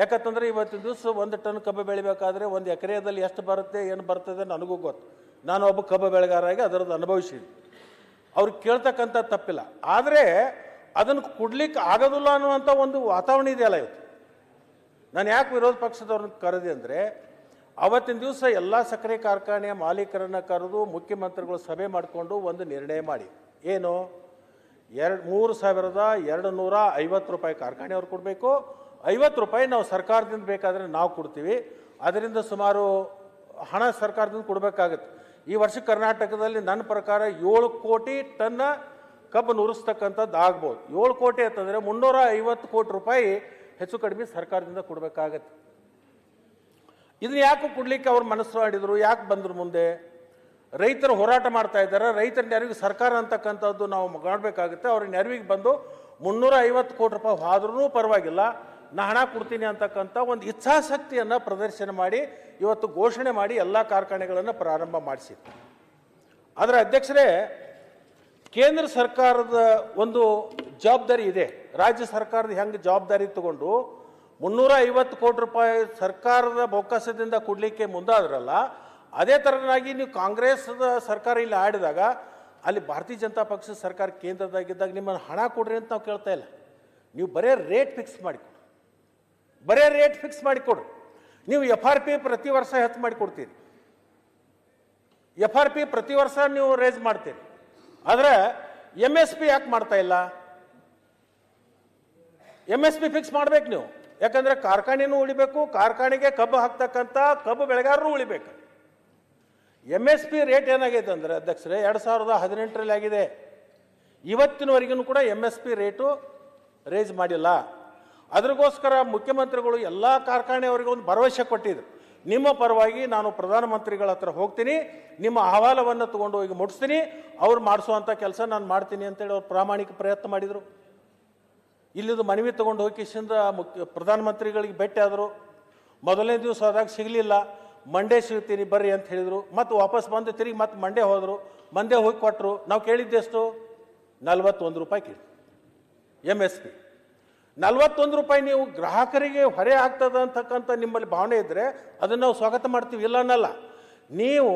ಯಾಕಂತಂದರೆ ಇವತ್ತಿನ ದಿವಸ 1 ಟನ್ ಕಬ್ಬು ಬೆಳಿಬೇಕಾದ್ರೆ 1 ಎಕರೆಯಲ್ಲಿ ಎಷ್ಟು ಬರುತ್ತೆ, ಏನು ಬರ್ತದೆ ನನಗೂ ಗೊತ್ತು. ನಾನು ಒಬ್ಬ ಕಬ್ಬು ಬೆಳೆಗಾರಾಗಿ ಅದರದ್ದು ಅನುಭವಿಸಿದ್ದೆ. ಅವ್ರಿಗೆ ಕೇಳ್ತಕ್ಕಂಥ ತಪ್ಪಿಲ್ಲ. ಆದರೆ ಅದನ್ನು ಕೊಡ್ಲಿಕ್ಕೆ ಆಗೋದಿಲ್ಲ ಅನ್ನುವಂಥ ಒಂದು ವಾತಾವರಣ ಇದೆಯಲ್ಲ ಇವತ್ತು. ನಾನು ಯಾಕೆ ವಿರೋಧ ಪಕ್ಷದವ್ರನ್ನ ಕರೆದೆ ಅಂದರೆ, ಅವತ್ತಿನ ದಿವಸ ಎಲ್ಲ ಸಕ್ಕರೆ ಕಾರ್ಖಾನೆಯ ಮಾಲೀಕರನ್ನು ಕರೆದು ಮುಖ್ಯಮಂತ್ರಿಗಳು ಸಭೆ ಮಾಡಿಕೊಂಡು ಒಂದು ನಿರ್ಣಯ ಮಾಡಿ, ಏನು 3,250 ರೂಪಾಯಿ ಕಾರ್ಖಾನೆಯವ್ರು ಕೊಡಬೇಕು, 50 ರೂಪಾಯಿ ನಾವು ಸರ್ಕಾರದಿಂದ ಬೇಕಾದರೆ ನಾವು ಕೊಡ್ತೀವಿ. ಅದರಿಂದ ಸುಮಾರು ಹಣ ಸರ್ಕಾರದಿಂದ ಕೊಡಬೇಕಾಗತ್ತೆ. ಈ ವರ್ಷ ಕರ್ನಾಟಕದಲ್ಲಿ ನನ್ನ ಪ್ರಕಾರ 7 ಕೋಟಿ ಟನ್ನ ಕಬ್ಬು ನುರಿಸ್ತಕ್ಕಂಥದ್ದು ಆಗ್ಬೋದು. 7 ಕೋಟಿ ಅಂತಂದರೆ 350 ಕೋಟಿ ರೂಪಾಯಿ ಹೆಚ್ಚು ಕಡಿಮೆ ಸರ್ಕಾರದಿಂದ ಕೊಡಬೇಕಾಗತ್ತೆ. ಇದನ್ನ ಯಾಕೆ ಕೊಡಲಿಕ್ಕೆ ಅವ್ರು ಮನಸ್ಸು ಮಾಡಿದರು, ಯಾಕೆ ಬಂದರು ಮುಂದೆ? ರೈತರು ಹೋರಾಟ ಮಾಡ್ತಾ ಇದ್ದಾರೆ. ರೈತರ ನೆರವಿಗೆ ಸರ್ಕಾರ ಅಂತಕ್ಕಂಥದ್ದು ನಾವು ಮಾಡಬೇಕಾಗುತ್ತೆ. ಅವ್ರ ನೆರವಿಗೆ ಬಂದು 350 ಕೋಟಿ ರೂಪಾಯಿ ಆದ್ರೂ ಪರವಾಗಿಲ್ಲ, ನಾ ಹಣ ಕೊಡ್ತೀನಿ ಅಂತಕ್ಕಂಥ ಒಂದು ಇಚ್ಛಾಶಕ್ತಿಯನ್ನು ಪ್ರದರ್ಶನ ಮಾಡಿ ಇವತ್ತು ಘೋಷಣೆ ಮಾಡಿ ಎಲ್ಲ ಕಾರ್ಖಾನೆಗಳನ್ನು ಪ್ರಾರಂಭ ಮಾಡಿಸಿದ್ರು. ಆದರೆ ಅಧ್ಯಕ್ಷರೇ, ಕೇಂದ್ರ ಸರ್ಕಾರದ ಒಂದು ಜವಾಬ್ದಾರಿ ಇದೆ. ರಾಜ್ಯ ಸರ್ಕಾರದ ಹೆಂಗೆ ಜವಾಬ್ದಾರಿ ತಗೊಂಡು 350 ಕೋಟಿ ರೂಪಾಯಿ ಸರ್ಕಾರದ ಬೊಕ್ಕಸದಿಂದ ಕೊಡಲಿಕ್ಕೆ ಮುಂದಾದ್ರಲ್ಲ, ಅದೇ ಥರನಾಗಿ ನೀವು ಕಾಂಗ್ರೆಸ್ದ ಸರ್ಕಾರ ಇಲ್ಲಿ ಆಡಿದಾಗ ಅಲ್ಲಿ ಭಾರತೀಯ ಜನತಾ ಪಕ್ಷದ ಸರ್ಕಾರ ಕೇಂದ್ರದಾಗಿದ್ದಾಗ ನಿಮ್ಮನ್ನು ಹಣ ಕೊಡ್ರಿ ಅಂತ ನಾವು ಕೇಳ್ತಾ ಇಲ್ಲ. ನೀವು ಬರೇ ರೇಟ್ ಫಿಕ್ಸ್ ಮಾಡಿಕೊಡ್ರಿ, ಬರೇ ರೇಟ್ ಫಿಕ್ಸ್ ಮಾಡಿಕೊಡ್ರಿ. ನೀವು FRP ಪ್ರತಿ ವರ್ಷ ಹೆಚ್ಚು ಮಾಡಿಕೊಡ್ತೀರಿ, FRP ಪ್ರತಿ ವರ್ಷ ನೀವು ರೇಸ್ ಮಾಡ್ತೀರಿ. ಆದರೆ MSP ಯಾಕೆ ಮಾಡ್ತಾ ಇಲ್ಲ? MSP ಫಿಕ್ಸ್ ಮಾಡ್ಬೇಕು ನೀವು. ಯಾಕಂದರೆ ಕಾರ್ಖಾನೆನೂ ಉಳಿಬೇಕು, ಕಾರ್ಖಾನೆಗೆ ಕಬ್ಬು ಹಾಕ್ತಕ್ಕಂಥ ಕಬ್ಬು ಬೆಳೆಗಾರರು ಉಳಿಬೇಕು. MSP ರೇಟ್ ಏನಾಗೈತೆ ಅಂದರೆ ಅಧ್ಯಕ್ಷರೇ, 2018ರಲ್ಲಿ ಆಗಿದೆ. ಇವತ್ತಿನವರೆಗೂ ಕೂಡ MSP ರೇಟು ರೇಸ್ ಮಾಡಿಲ್ಲ. ಅದಕ್ಕೋಸ್ಕರ ಮುಖ್ಯಮಂತ್ರಿಗಳು ಎಲ್ಲ ಕಾರ್ಖಾನೆಯವರಿಗೆ ಒಂದು ಭರವಸೆ ಕೊಟ್ಟಿದ್ರು, ನಿಮ್ಮ ಪರವಾಗಿ ನಾನು ಪ್ರಧಾನಮಂತ್ರಿಗಳ ಹತ್ರ ಹೋಗ್ತೀನಿ, ನಿಮ್ಮ ಅಹವಾಲವನ್ನು ತೊಗೊಂಡು ಹೋಗಿ ಮುಟ್ಟಿಸ್ತೀನಿ, ಅವ್ರು ಮಾಡಿಸುವಂಥ ಕೆಲಸ ನಾನು ಮಾಡ್ತೀನಿ ಅಂತೇಳಿ ಅವ್ರು ಪ್ರಾಮಾಣಿಕ ಪ್ರಯತ್ನ ಮಾಡಿದರು. ಇಲ್ಲಿದು ಮನವಿ ತೊಗೊಂಡು ಹೋಗಿ ಕಿಶಿಂದ ಪ್ರಧಾನಮಂತ್ರಿಗಳಿಗೆ ಭೇಟಿ ಆದರು. ಮೊದಲನೇ ದಿವಸ ಆದಾಗ ಸಿಗಲಿಲ್ಲ, ಮಂಡೇ ಸಿಗ್ತೀನಿ ಬರ್ರಿ ಅಂತ ಹೇಳಿದರು. ಮತ್ತು ವಾಪಸ್ ಬಂದು ತಿರುಗಿ ಮತ್ತೆ ಮಂಡೇ ಹೋದರು. ಮಂಡೇ ಹೋಗಿ ಕೊಟ್ಟರು. ನಾವು ಕೇಳಿದ್ದೆಷ್ಟು? 41 ರೂಪಾಯಿ ಕೇಳಿ MSP. 41 ರೂಪಾಯಿ ನೀವು ಗ್ರಾಹಕರಿಗೆ ಹೊರೆ ಆಗ್ತದ ಅಂತಕ್ಕಂಥ ನಿಮ್ಮಲ್ಲಿ ಭಾವನೆ ಇದ್ದರೆ ಅದನ್ನು ನಾವು ಸ್ವಾಗತ ಮಾಡ್ತೀವಿ, ಇಲ್ಲ ಅನ್ನಲ್ಲ. ನೀವು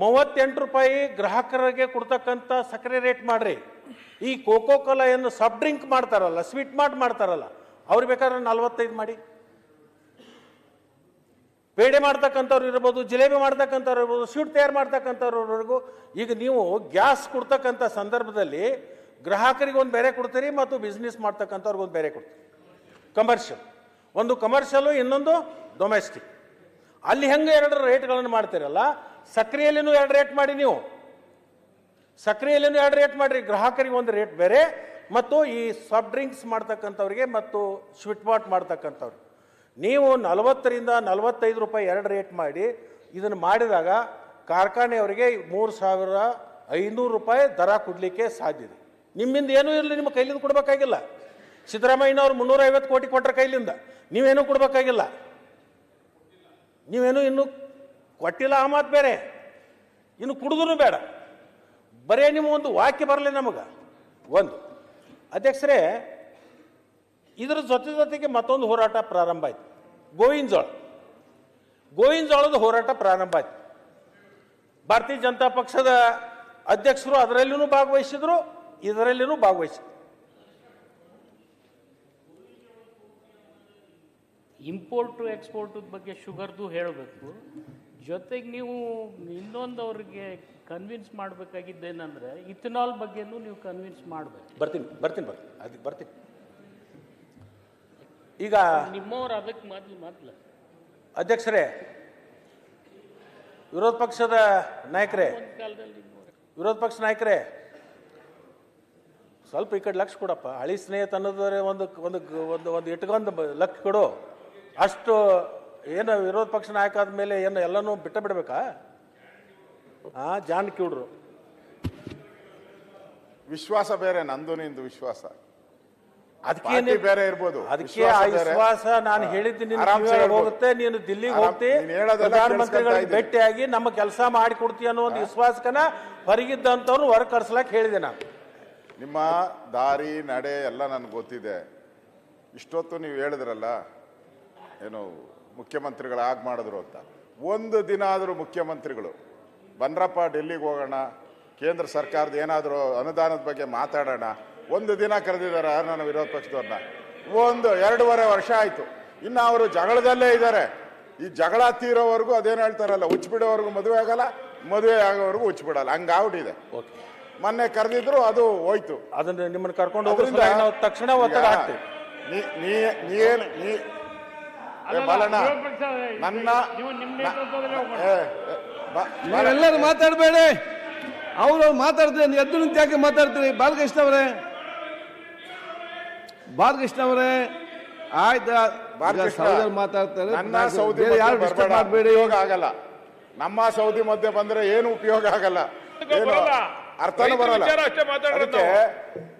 38 ರೂಪಾಯಿ ಗ್ರಾಹಕರಿಗೆ ಕೊಡ್ತಕ್ಕಂಥ ಸಕ್ಕರೆ ರೇಟ್ ಮಾಡ್ರಿ. ಈ ಕೋಕೋ ಕೋಲಾ ಏನು ಸಾಫ್ಟ್ ಡ್ರಿಂಕ್ ಮಾಡ್ತಾರಲ್ಲ, ಸ್ವೀಟ್ ಮಾಡ್ತಾರಲ್ಲ, ಅವ್ರು ಬೇಕಾದ್ರೆ 45 ಮಾಡಿ. ಪೇಡೆ ಮಾಡ್ತಕ್ಕಂಥವ್ರು ಇರ್ಬೋದು, ಜಿಲೇಬಿ ಮಾಡ್ತಕ್ಕಂಥವ್ರು ಇರ್ಬೋದು, ಸ್ವೀಟ್ ತಯಾರು ಮಾಡ್ತಕ್ಕಂಥವ್ರವರೆಗೂ. ಈಗ ನೀವು ಗ್ಯಾಸ್ ಕೊಡ್ತಕ್ಕಂಥ ಸಂದರ್ಭದಲ್ಲಿ ಗ್ರಾಹಕರಿಗೆ ಒಂದು ಬೇರೆ ಕೊಡ್ತೀರಿ ಮತ್ತು ಬಿಸ್ನೆಸ್ ಮಾಡ್ತಕ್ಕಂಥವ್ರಿಗೆ ಒಂದು ಬೇರೆ ಕೊಡ್ತೀರಿ. ಕಮರ್ಷಿಯಲ್ ಒಂದು ಕಮರ್ಷಿಯಲು, ಇನ್ನೊಂದು ಡೊಮೆಸ್ಟಿಕ್. ಅಲ್ಲಿ ಹೆಂಗೆ 2 ರೇಟ್ಗಳನ್ನು ಮಾಡ್ತೀರಲ್ಲ, ಸಕ್ರೆಯಲ್ಲಿನೂ 2 ರೇಟ್ ಮಾಡಿ. ನೀವು ಸಕ್ರೆಯಲ್ಲಿನೂ 2 ರೇಟ್ ಮಾಡಿರಿ. ಗ್ರಾಹಕರಿಗೆ ಒಂದು ರೇಟ್ ಬೇರೆ ಮತ್ತು ಈ ಸಾಫ್ಟ್ ಡ್ರಿಂಕ್ಸ್ ಮಾಡ್ತಕ್ಕಂಥವ್ರಿಗೆ ಮತ್ತು ಸ್ವೀಟ್ ಮಾರ್ಟ್ ಮಾಡ್ತಕ್ಕಂಥವ್ರಿಗೆ ನೀವು 40 ರಿಂದ 45 ರೂಪಾಯಿ 2 ರೇಟ್ ಮಾಡಿ. ಇದನ್ನು ಮಾಡಿದಾಗ ಕಾರ್ಖಾನೆಯವರಿಗೆ 3500 ರೂಪಾಯಿ ದರ ಕೊಡಲಿಕ್ಕೆ ಸಾಧ್ಯ ಇದೆ. ನಿಮ್ಮಿಂದ ಏನೂ ಇರಲಿ, ನಿಮ್ಮ ಕೈಲಿಂದ ಕೊಡಬೇಕಾಗಿಲ್ಲ. ಸಿದ್ದರಾಮಯ್ಯನವ್ರು 350 ಕೋಟಿ ಕೊಟ್ಟರೆ ಕೈಲಿಂದ, ನೀವೇನೂ ಕೊಡಬೇಕಾಗಿಲ್ಲ. ನೀವೇನು ಇನ್ನೂ ಕೊಟ್ಟಿಲ್ಲ, ಆ ಮಾತು ಬೇರೆ. ಇನ್ನು ಕುಡಿದ್ರೂ ಬೇಡ, ಬರೇ ನಿಮ್ಮ ಒಂದು ವಾಕ್ಯ ಬರಲಿ ನಮಗೆ. ಒಂದು ಅಧ್ಯಕ್ಷರೇ, ಇದರ ಜೊತೆಗೆ ಮತ್ತೊಂದು ಹೋರಾಟ ಪ್ರಾರಂಭ ಆಯ್ತು. ಗೋವಿನ ಜೋಳದ ಹೋರಾಟ ಪ್ರಾರಂಭ ಆಯ್ತು. ಭಾರತೀಯ ಜನತಾ ಪಕ್ಷದ ಅಧ್ಯಕ್ಷರು ಅದರಲ್ಲಿಯೂ ಭಾಗವಹಿಸಿದ್ರು, ಇದರಲ್ಲಿಯೂ ಭಾಗವಹಿಸಿದ್ರು. ಇಂಪೋರ್ಟು ಎಕ್ಸ್ಪೋರ್ಟ್ ಬಗ್ಗೆ ಶುಗರ್ದು ಹೇಳಬೇಕು. ಜೊತೆಗೆ ನೀವು ಇನ್ನೊಂದು ಅವ್ರಿಗೆ ಕನ್ವಿನ್ಸ್ ಮಾಡಬೇಕಾಗಿದ್ದೇನೆಂದರೆ ಇಥನಾಲ್ ಬಗ್ಗೆನೂ ನೀವು ಕನ್ವಿನ್ಸ್ ಮಾಡಬೇಕು. ಬರ್ತೀನಿ. ಈಗ ನಿಮ್ಮವ್ರು ಅದಕ್ಕೆ ಮೊದಲು ಅಧ್ಯಕ್ಷರೇ, ವಿರೋಧ ಪಕ್ಷದ ನಾಯಕರೇ, ಒಂದು ಕಾಲದಲ್ಲಿ ವಿರೋಧ ಪಕ್ಷ ನಾಯಕರೇ, ಸ್ವಲ್ಪ ಈ ಕಡೆ ಲಕ್ಷ ಕೊಡಪ್ಪ. ಹಳಿ ಸ್ನೇಹಿತ ಅನ್ನೋದ್ರೆ ಒಂದು ಇಟ್ಕೊಂಡು ಲಕ್ಷ ಕೊಡು. ಅಷ್ಟು ಏನು ವಿರೋಧ ಪಕ್ಷ ನಾಯಕ ಆದಮೇಲೆ ಏನು ಎಲ್ಲನೂ ಬಿಡಬೇಕಾ? ಜಾನ್ ಕಿವ್ಡ್ರು ವಿಶ್ವಾಸ ಬೇರೆ, ನಂದು ನಿಂದು ವಿಶ್ವಾಸ ಅದಕ್ಕೆ ಬೇರೆ ಇರ್ಬೋದು. ಅದಕ್ಕೆ ಆ ವಿಶ್ವಾಸ ನಾನು ಹೇಳಿದ್ದೀನಿ, ಹೋಗುತ್ತೆ, ನೀನು ದಿಲ್ಲಿಗೆ ಹೋಗ್ತಿ, ಪ್ರಧಾನಮಂತ್ರಿಗಳಿಗೆ ಭೇಟಿಯಾಗಿ ನಮ್ಮ ಕೆಲಸ ಮಾಡಿ ಕೊಡ್ತೀಯ ಅನ್ನೋ ಒಂದು ವಿಶ್ವಾಸಕನ ಹೊರಗಿದ್ದಂಥವ್ರು ಹೊರ ಕರ್ಸ್ಲಾಕ್ ಹೇಳಿದೆ ನಾನು. ನಿಮ್ಮ ದಾರಿ ನಡೆ ಎಲ್ಲ ನನಗೆ ಗೊತ್ತಿದೆ. ಇಷ್ಟೊತ್ತು ನೀವು ಹೇಳಿದ್ರಲ್ಲ ಏನು ಮುಖ್ಯಮಂತ್ರಿಗಳು ಆಗ ಮಾಡಿದ್ರು ಅಂತ. ಒಂದು ದಿನ ಆದರೂ ಮುಖ್ಯಮಂತ್ರಿಗಳು ಬನ್ರಪ್ಪ ಡೆಲ್ಲಿಗೆ ಹೋಗೋಣ, ಕೇಂದ್ರ ಸರ್ಕಾರದ ಏನಾದರೂ ಅನುದಾನದ ಬಗ್ಗೆ ಮಾತಾಡೋಣ, ಒಂದು ದಿನ ಕರೆದಿದ್ದಾರೆ ನನ್ನ ವಿರೋಧ ಪಕ್ಷದವ್ರನ್ನ. 2.5 ವರ್ಷ ಆಯಿತು, ಇನ್ನು ಅವರು ಜಗಳದಲ್ಲೇ ಇದ್ದಾರೆ. ಈ ಜಗಳ ತೀರೋವರೆಗೂ ಅದೇನು ಹೇಳ್ತಾರಲ್ಲ, ಹುಚ್ಚಿಬಿಡೋವರೆಗೂ ಮದುವೆ ಆಗಲ್ಲ, ಮದುವೆ ಆಗೋವರೆಗೂ ಹುಚ್ಚಿಬಿಡಲ್ಲ, ಹಂಗಾಗ್ಬಿಟ್ಟಿದೆ. ಮೊನ್ನೆ ಕರೆದಿದ್ರು, ಅದು ಹೋಯ್ತು. ಅದನ್ನ ನಿಮ್ಮನ್ನು ಕರ್ಕೊಂಡು ಹೋಗೋದ್ರಿಂದ ನಾವು ತಕ್ಷಣ ಒತ್ತಡ ಹಾಕ್ತೀವಿ. ಬಾಲಣ್ಣ, ನನ್ನ ನೀವೆಲ್ಲರೂ ಮಾತಾಡಬೇಡಿ, ಅವ್ರು ಮಾತಾಡ್ತೀರಿ, ಎದ್ದು ನಿಂತು ಯಾಕೆ ಮಾತಾಡ್ತೀರಿ? ಬಾಲಕೃಷ್ಣ ಅವರೇ ಆಯ್ತಾ, ಮಾತಾಡ್ತಾರೆ. ನನ್ನ ಸೌದಿ ಮಾಡಬೇಡಿ, ಉಪಯೋಗ ಆಗಲ್ಲ. ನಮ್ಮ ಸೌದಿ ಮಧ್ಯೆ ಬಂದ್ರೆ ಏನು ಉಪಯೋಗ ಆಗಲ್ಲ, ಅರ್ಥನೂ ಬರಲ್ಲ. ಅದಕ್ಕೆ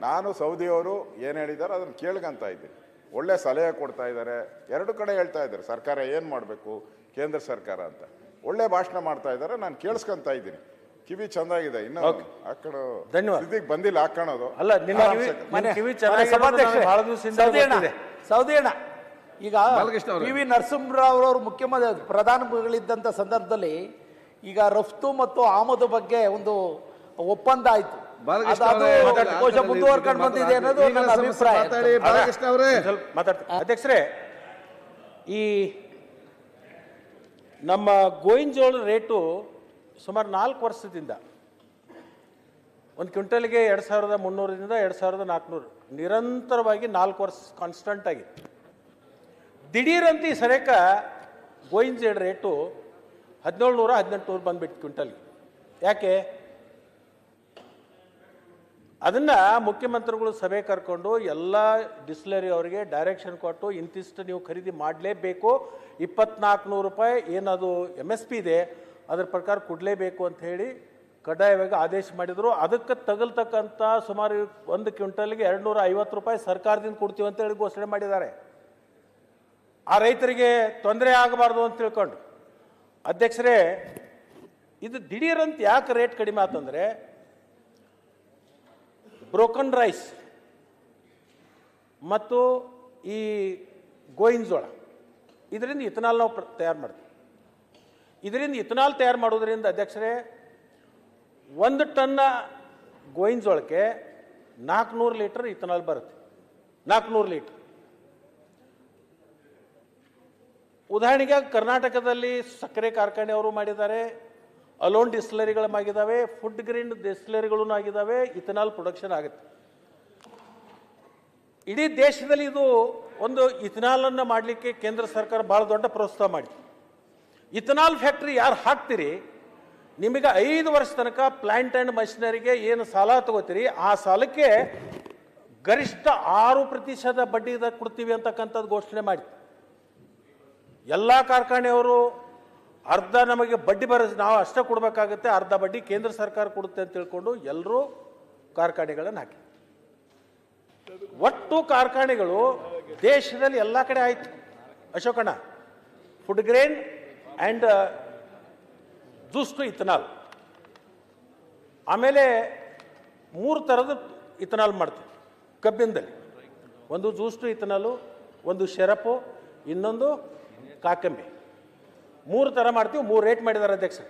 ನಾನು ಸೌದಿಯವರು ಏನ್ ಹೇಳಿದಾರೆ ಅದನ್ನ ಕೇಳ್ಕಂತ ಇದ್ದೀನಿ. ಒಳ್ಳೆ ಸಲಹೆ ಕೊಡ್ತಾ ಇದ್ದಾರೆ, 2 ಕಡೆ ಹೇಳ್ತಾ ಇದ್ದಾರೆ ಸರ್ಕಾರ ಏನ್ ಮಾಡಬೇಕು, ಕೇಂದ್ರ ಸರ್ಕಾರ ಅಂತ ಒಳ್ಳೆ ಭಾಷಣ ಮಾಡ್ತಾ ಇದ್ದಾರೆ. ನಾನು ಕೇಳಿಸ್ಕೊಂತ ಇದ್ದೀನಿ, ಕಿವಿ ಚಂದಾಗಿದೆ. ಇನ್ನು ಹಾಕೋಣ, ಧನ್ಯವಾದ ಬಂದಿಲ್ಲ ಹಾಕೋಣದು ಅಲ್ಲ. ಕಿವಿ ಸೌದಿ ಅಣ್ಣ, ಈಗ ಪಿ ವಿ ನರಸಿಂಹರಾವ್ ಅವರು ಮುಖ್ಯಮಂತ್ರಿ ಪ್ರಧಾನಿಗಳಿದ್ದಂಥ ಸಂದರ್ಭದಲ್ಲಿ ಈಗ ರಫ್ತು ಮತ್ತು ಆಮದು ಬಗ್ಗೆ ಒಂದು ಒಪ್ಪಂದ ಆಯ್ತು. ಮುಂದುವರ್ಕೊಂಡು ಬಂದಿದೆ ಅನ್ನೋದು ನನ್ನ ಅಭಿಪ್ರಾಯ. ಅಧ್ಯಕ್ಷರೇ, ಈ ನಮ್ಮ ಗೋವಿನ ಜೋಳ ರೇಟು ಸುಮಾರು 4 ವರ್ಷದಿಂದ ಒಂದು ಕ್ವಿಂಟಲ್ಗೆ 2300ರಿಂದ 2400 ನಿರಂತರವಾಗಿ 4 ವರ್ಷ ಕಾನ್ಸ್ಟಂಟ್ ಆಗಿತ್ತು. ದಿಢೀರಂತ ಈ ಸರಿಕ ಗೋವಿನ ಜೋಳ ರೇಟು 1700-1800 ಬಂದ್ಬಿಟ್ಟು ಕ್ವಿಂಟಲ್ಗೆ. ಯಾಕೆ? ಅದನ್ನು ಮುಖ್ಯಮಂತ್ರಿಗಳು ಸಭೆ ಕರ್ಕೊಂಡು ಎಲ್ಲ ಡಿಸ್ಲರಿ ಅವರಿಗೆ ಡೈರೆಕ್ಷನ್ ಕೊಟ್ಟು ಇಂತಿಷ್ಟು ನೀವು ಖರೀದಿ ಮಾಡಲೇಬೇಕು, 2400 ರೂಪಾಯಿ ಏನದು MSP ಇದೆ ಅದರ ಪ್ರಕಾರ ಕೊಡಲೇಬೇಕು ಅಂತ ಹೇಳಿ ಕಡ್ಡಾಯವಾಗಿ ಆದೇಶ ಮಾಡಿದರು. ಅದಕ್ಕೆ ತಗಲ್ತಕ್ಕಂಥ ಸುಮಾರು 1 ಕ್ವಿಂಟಲ್ಗೆ 250 ರೂಪಾಯಿ ಸರ್ಕಾರದಿಂದ ಕೊಡ್ತೀವಿ ಅಂತೇಳಿ ಘೋಷಣೆ ಮಾಡಿದ್ದಾರೆ. ಆ ರೈತರಿಗೆ ತೊಂದರೆ ಆಗಬಾರ್ದು ಅಂತ ತಿಳ್ಕೊಂಡು. ಅಧ್ಯಕ್ಷರೇ, ಇದು ದಿಢೀರಂತ ಯಾಕೆ ರೇಟ್ ಕಡಿಮೆ ಆತಂದರೆ, ಬ್ರೋಕನ್ ರೈಸ್ ಮತ್ತು ಈ ಗೋವಿನ ಜೋಳ ಇದರಿಂದ ಇಥನಾಲ್ ನಾವು ತಯಾರು ಮಾಡ್ತೀವಿ. ಇದರಿಂದ ಇಥನಾಲ್ ತಯಾರು ಮಾಡೋದ್ರಿಂದ ಅಧ್ಯಕ್ಷರೇ 1 ಟನ್ನ ಗೋವಿನ ಜೋಳಕ್ಕೆ 400 ಲೀಟರ್ ಇಥನಾಲ್ ಬರುತ್ತೆ. 400 ಲೀಟರ್. ಉದಾಹರಣೆಗೆ ಕರ್ನಾಟಕದಲ್ಲಿ ಸಕ್ಕರೆ ಕಾರ್ಖಾನೆಯವರು ಮಾಡಿದ್ದಾರೆ, ಅಲೋನ್ ಡಿಸ್ಟಿಲರಿಗಳು ಆಗಿದ್ದಾವೆ, ಫುಡ್ ಗ್ರೇನ್ ಡಿಸ್ಟಿಲರಿಗಳೂ ಆಗಿದ್ದಾವೆ, ಇಥನಾಲ್ ಪ್ರೊಡಕ್ಷನ್ ಆಗುತ್ತೆ. ಇಡೀ ದೇಶದಲ್ಲಿ ಇದು ಒಂದು ಇಥನಾಲನ್ನು ಮಾಡಲಿಕ್ಕೆ ಕೇಂದ್ರ ಸರ್ಕಾರ ಭಾಳ ದೊಡ್ಡ ಪ್ರೋತ್ಸಾಹ ಮಾಡಿ. ಇಥನಾಲ್ ಫ್ಯಾಕ್ಟ್ರಿ ಯಾರು ಹಾಕ್ತೀರಿ, ನಿಮಗೆ 5 ವರ್ಷ ತನಕ ಪ್ಲಾಂಟ್ ಆ್ಯಂಡ್ ಮಷಿನರಿಗೆ ಏನು ಸಾಲ ತಗೋತೀರಿ ಆ ಸಾಲಕ್ಕೆ ಗರಿಷ್ಠ 6% ಬಡ್ಡಿ ಕೊಡ್ತೀವಿ ಅಂತಕ್ಕಂಥದ್ದು ಘೋಷಣೆ ಮಾಡಿ. ಎಲ್ಲ ಕಾರ್ಖಾನೆಯವರು ಅರ್ಧ ನಮಗೆ ಬಡ್ಡಿ ನಾವು ಅಷ್ಟೇ ಕೊಡಬೇಕಾಗುತ್ತೆ, ಅರ್ಧ ಬಡ್ಡಿ ಕೇಂದ್ರ ಸರ್ಕಾರ ಕೊಡುತ್ತೆ ಅಂತ ತಿಳ್ಕೊಂಡು ಎಲ್ಲರೂ ಕಾರ್ಖಾನೆಗಳನ್ನು ಹಾಕಿ. ಒಟ್ಟು ಕಾರ್ಖಾನೆಗಳು ದೇಶದಲ್ಲಿ ಎಲ್ಲ ಕಡೆ ಆಯಿತು ಅಶೋಕಣ್ಣ. Food grain and juice to ethanol. ಆಮೇಲೆ 3 ಥರದ ಇಥನಾಲ್ ಮಾಡ್ತೀವಿ ಕಬ್ಬಿನದಲ್ಲಿ. ಒಂದು ಜ್ಯೂಸ್ ಟು ಇಥನಾಲು, ಒಂದು ಶೆರಪು, ಇನ್ನೊಂದು ಕಾಕಂಬಿ. 3 ಥರ ಮಾಡ್ತೀವಿ. 3 ರೇಟ್ ಮಾಡಿದ್ದಾರೆ ಅಧ್ಯಕ್ಷರೇ.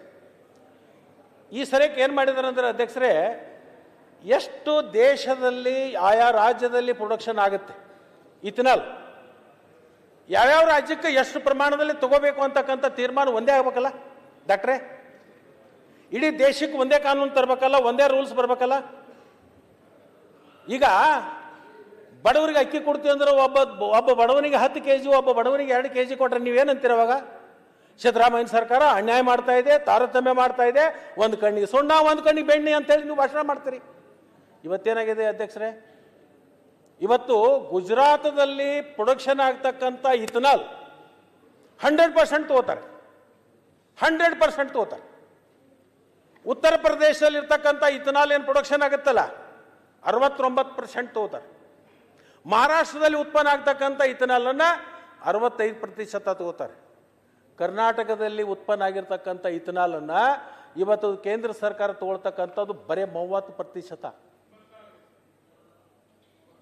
ಈ ಸರಿಯಕ್ಕೆ ಏನು ಮಾಡಿದ್ದಾರೆ ಅಂದರೆ ಅಧ್ಯಕ್ಷರೇ, ಎಷ್ಟು ದೇಶದಲ್ಲಿ ಆಯಾ ರಾಜ್ಯದಲ್ಲಿ ಪ್ರೊಡಕ್ಷನ್ ಆಗುತ್ತೆ ಇಥನಾಲ್, ಯಾವ್ಯಾವ ರಾಜ್ಯಕ್ಕೆ ಎಷ್ಟು ಪ್ರಮಾಣದಲ್ಲಿ ತಗೋಬೇಕು ಅಂತಕ್ಕಂಥ ತೀರ್ಮಾನ ಒಂದೇ ಆಗ್ಬೇಕಲ್ಲ ಡಾಕ್ಟ್ರೇ. ಇಡೀ ದೇಶಕ್ಕೆ ಒಂದೇ ಕಾನೂನು ತರಬೇಕಲ್ಲ, ಒಂದೇ ರೂಲ್ಸ್ ಬರಬೇಕಲ್ಲ. ಈಗ ಬಡವರಿಗೆ ಅಕ್ಕಿ ಕೊಡ್ತೀವಿ ಅಂದ್ರೆ ಒಬ್ಬ ಬಡವನಿಗೆ 10 kg, ಒಬ್ಬ ಬಡವನಿಗೆ 2 kg ಕೊಟ್ರೆ ನೀವೇನಂತೀರ ಅವಾಗ? ಸಿದ್ದರಾಮಯ್ಯ ಸರ್ಕಾರ ಅನ್ಯಾಯ ಮಾಡ್ತಾ ಇದೆ, ತಾರತಮ್ಯ ಮಾಡ್ತಾ ಇದೆ, ಒಂದು ಕಣ್ಣಿಗೆ ಸುಣ್ಣ ಒಂದು ಕಣ್ಣಿಗೆ ಬೆಣ್ಣೆ ಅಂತೇಳಿ ನೀವು ಭಾಷಣ ಮಾಡ್ತೀರಿ. ಇವತ್ತೇನಾಗಿದೆ ಅಧ್ಯಕ್ಷರೇ, ಇವತ್ತು ಗುಜರಾತದಲ್ಲಿ ಪ್ರೊಡಕ್ಷನ್ ಆಗ್ತಕ್ಕಂಥ ಇಥನಾಲ್ 100% ತಗೋತಾರೆ. 100% ತಗೋತಾರೆ. ಉತ್ತರ ಪ್ರದೇಶದಲ್ಲಿ ಇರ್ತಕ್ಕಂಥ ಇಥನಾಲ್ ಏನು ಪ್ರೊಡಕ್ಷನ್ ಆಗುತ್ತಲ್ಲ 69% ತಗೋತಾರೆ. ಮಹಾರಾಷ್ಟ್ರದಲ್ಲಿ ಉತ್ಪನ್ನ ಆಗ್ತಕ್ಕಂಥ ಇಥನಾಲನ್ನು 65% ತಗೋತಾರೆ. ಕರ್ನಾಟಕದಲ್ಲಿ ಉತ್ಪನ್ನ ಆಗಿರ್ತಕ್ಕಂಥ ಇಥನಾಲನ್ನು ಇವತ್ತು ಕೇಂದ್ರ ಸರ್ಕಾರ ತಗೊಳ್ತಕ್ಕಂಥದ್ದು ಬರೀ 30%.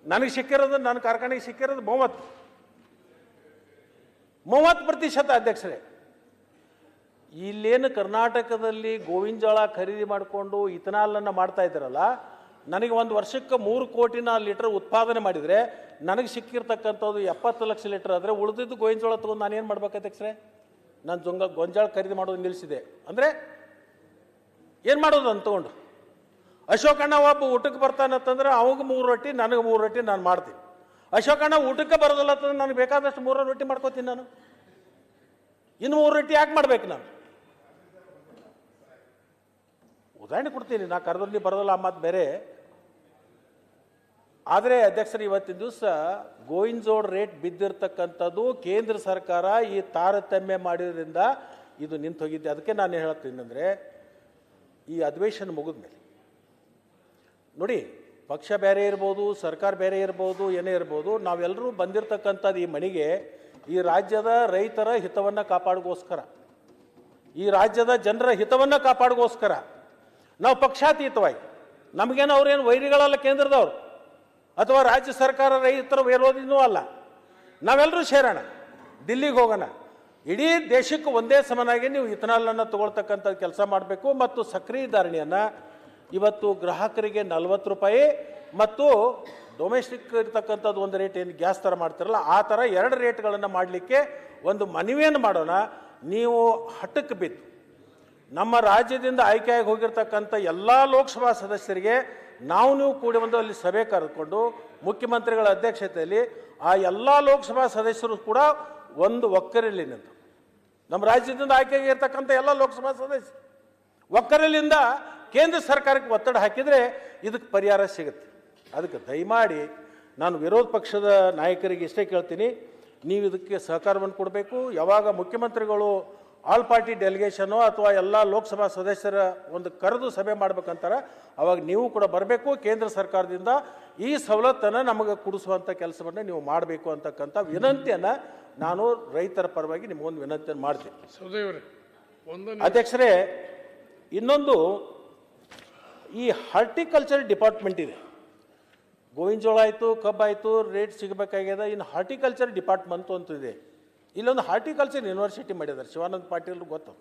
ನನಗೆ ಸಿಕ್ಕಿರೋದು, ನನ್ನ ಕಾರ್ಖಾನೆಗೆ ಸಿಕ್ಕಿರೋದು 30% ಅಧ್ಯಕ್ಷರೇ. ಇಲ್ಲೇನು ಕರ್ನಾಟಕದಲ್ಲಿ ಗೋವಿನ ಜೋಳ ಖರೀದಿ ಮಾಡಿಕೊಂಡು ಇಥನಾಲನ್ನು ಮಾಡ್ತಾ ಇದ್ದಾರಲ್ಲ, ನನಗೆ ಒಂದು ವರ್ಷಕ್ಕೆ 3 ಕೋಟಿ ಲೀಟರ್ ಉತ್ಪಾದನೆ ಮಾಡಿದರೆ ನನಗೆ ಸಿಕ್ಕಿರ್ತಕ್ಕಂಥದ್ದು 70 ಲಕ್ಷ ಲೀಟರ್ ಆದರೆ ಉಳಿದಿದ್ದು ಗೋವಿನ ಜೋಳ ತೊಗೊಂಡು ನಾನೇನು ಮಾಡ್ಬೇಕು ಅಧ್ಯಕ್ಷರೇ? ನಾನು ಗೊಂಜಾಳ ಖರೀದಿ ಮಾಡೋದು ನಿಲ್ಲಿಸಿದೆ ಅಂದರೆ ಏನು ಮಾಡೋದು ಅಂತ ತಗೊಂಡು. ಅಶೋಕಣ್ಣ ಒಬ್ಬ ಊಟಕ್ಕೆ ಬರ್ತಾನಂತಂದ್ರೆ ಅವಾಗ 3 ರೊಟ್ಟಿ, ನನಗೆ 3 ರೊಟ್ಟಿ ನಾನು ಮಾಡ್ತೀನಿ. ಅಶೋಕಣ್ಣ ಊಟಕ್ಕೆ ಬರೋದಿಲ್ಲ ಅಂತಂದ್ರೆ ನನಗೆ ಬೇಕಾದಷ್ಟು 3 ರೊಟ್ಟಿ ಮಾಡ್ಕೋತೀನಿ ನಾನು. ಇನ್ನು 3 ರೊಟ್ಟಿ ಯಾಕೆ ಮಾಡ್ಬೇಕು ನಾನು? ಉದಾಹರಣೆ ಕೊಡ್ತೀನಿ, ನಾ ಕರೆದಲ್ಲಿ ಬರೋದಿಲ್ಲ ಮಾತು ಬೇರೆ. ಆದರೆ ಅಧ್ಯಕ್ಷರು ಇವತ್ತಿನ ದಿವಸ ಗೋವಿನ ಜೋಳ ರೇಟ್ ಬಿದ್ದಿರ್ತಕ್ಕಂಥದ್ದು ಕೇಂದ್ರ ಸರ್ಕಾರ ಈ ತಾರತಮ್ಯ ಮಾಡಿದ್ರಿಂದ ಇದು ನಿಂತು ಹೋಗಿದ್ದೆ. ಅದಕ್ಕೆ ನಾನು ಹೇಳ್ತೀನಿ ಅಂದರೆ, ಈ ಅಧಿವೇಶನ ಮುಗಿದ ಮೇಲೆ ನೋಡಿ, ಪಕ್ಷ ಬೇರೆ ಇರ್ಬೋದು, ಸರ್ಕಾರ ಬೇರೆ ಇರ್ಬೋದು, ಏನೇ ಇರ್ಬೋದು, ನಾವೆಲ್ಲರೂ ಬಂದಿರತಕ್ಕಂಥದ್ದು ಈ ಮನೆಗೆ ಈ ರಾಜ್ಯದ ರೈತರ ಹಿತವನ್ನು ಕಾಪಾಡೋಗೋಸ್ಕರ, ಈ ರಾಜ್ಯದ ಜನರ ಹಿತವನ್ನು ಕಾಪಾಡೋಗೋಸ್ಕರ ನಾವು ಪಕ್ಷಾತೀತವಾಗಿ, ನಮಗೇನು ಅವ್ರೇನು ವೈರಿಗಳಲ್ಲ ಕೇಂದ್ರದವ್ರು ಅಥವಾ ರಾಜ್ಯ ಸರ್ಕಾರ ರೈತರ ವಿರೋಧಿನೂ ಅಲ್ಲ. ನಾವೆಲ್ಲರೂ ಸೇರೋಣ, ದಿಲ್ಲಿಗೆ ಹೋಗೋಣ, ಇಡೀ ದೇಶಕ್ಕೆ ಒಂದೇ ಸಮನಾಗಿ ನೀವು ಇಥನಾಲನ್ನು ತಗೊಳ್ತಕ್ಕಂಥ ಕೆಲಸ ಮಾಡಬೇಕು. ಮತ್ತು ಸಕ್ರೆ ಧಾರಣೆಯನ್ನು ಇವತ್ತು ಗ್ರಾಹಕರಿಗೆ 40 ರೂಪಾಯಿ ಮತ್ತು ಡೊಮೆಸ್ಟಿಕ್ ಇರ್ತಕ್ಕಂಥದ್ದು ಒಂದು ರೇಟ್, ಏನು ಗ್ಯಾಸ್ ಥರ ಮಾಡ್ತಿರಲ್ಲ ಆ ಥರ 2 ರೇಟ್ಗಳನ್ನು ಮಾಡಲಿಕ್ಕೆ ಒಂದು ಮನವಿಯನ್ನು ಮಾಡೋಣ. ನೀವು ಹಠಕ್ಕೆ ಬಿದ್ದು ನಮ್ಮ ರಾಜ್ಯದಿಂದ ಆಯ್ಕೆಯಾಗಿ ಹೋಗಿರ್ತಕ್ಕಂಥ ಎಲ್ಲ ಲೋಕಸಭಾ ಸದಸ್ಯರಿಗೆ ನೀವು ಕೂಡಿ ಒಂದು ಅಲ್ಲಿ ಸಭೆ ಕರೆದುಕೊಂಡು ಮುಖ್ಯಮಂತ್ರಿಗಳ ಅಧ್ಯಕ್ಷತೆಯಲ್ಲಿ ಆ ಎಲ್ಲ ಲೋಕಸಭಾ ಸದಸ್ಯರು ಕೂಡ ಒಂದು ಒಕ್ಕರಲ್ಲಿ ನಿಂತು, ನಮ್ಮ ರಾಜ್ಯದಿಂದ ಆಯ್ಕೆಯಾಗಿರ್ತಕ್ಕಂಥ ಎಲ್ಲ ಲೋಕಸಭಾ ಸದಸ್ಯರು ಒಕ್ಕರಲಿಂದ ಕೇಂದ್ರ ಸರ್ಕಾರಕ್ಕೆ ಒತ್ತಡ ಹಾಕಿದರೆ ಇದಕ್ಕೆ ಪರಿಹಾರ ಸಿಗುತ್ತೆ. ಅದಕ್ಕೆ ದಯಮಾಡಿ ನಾನು ವಿರೋಧ ಪಕ್ಷದ ನಾಯಕರಿಗೆ ಇಷ್ಟೇ ಕೇಳ್ತೀನಿ, ನೀವು ಇದಕ್ಕೆ ಸಹಕಾರವನ್ನು ಕೊಡಬೇಕು. ಯಾವಾಗ ಮುಖ್ಯಮಂತ್ರಿಗಳು ಆಲ್ ಪಾರ್ಟಿ ಡೆಲಿಗೇಷನು ಅಥವಾ ಎಲ್ಲ ಲೋಕಸಭಾ ಸದಸ್ಯರ ಒಂದು ಕರೆದು ಸಭೆ ಮಾಡ್ಬೇಕಂತಾರೆ, ಅವಾಗ ನೀವು ಕೂಡ ಬರಬೇಕು. ಕೇಂದ್ರ ಸರ್ಕಾರದಿಂದ ಈ ಸವಲತ್ತನ್ನು ನಮಗೆ ಕೊಡಿಸುವಂಥ ಕೆಲಸವನ್ನು ನೀವು ಮಾಡಬೇಕು ಅಂತಕ್ಕಂಥ ವಿನಂತಿಯನ್ನು ನಾನು ರೈತರ ಪರವಾಗಿ ನಿಮಗೊಂದು ವಿನಂತಿಯನ್ನು ಮಾಡ್ತೀನಿ. ಅಧ್ಯಕ್ಷರೇ, ಇನ್ನೊಂದು, ಈ ಹಾರ್ಟಿಕಲ್ಚರ್ ಡಿಪಾರ್ಟ್ಮೆಂಟ್ ಇದೆ, ಗೋವಿನ ಜೋಳ ಆಯಿತು, ಕಬ್ಬು ಆಯಿತು, ರೇಟ್ ಸಿಗಬೇಕಾಗ್ಯದ. ಇನ್ನು ಹಾರ್ಟಿಕಲ್ಚರ್ ಡಿಪಾರ್ಟ್ಮೆಂಟ್ ಅಂತ ಇದೆ. ಇಲ್ಲೊಂದು ಹಾರ್ಟಿಕಲ್ಚರ್ ಯೂನಿವರ್ಸಿಟಿ ಮಾಡಿದ್ದಾರೆ, ಶಿವಾನಂದ ಪಾಟೀಲ್ ಗೊತ್ತು,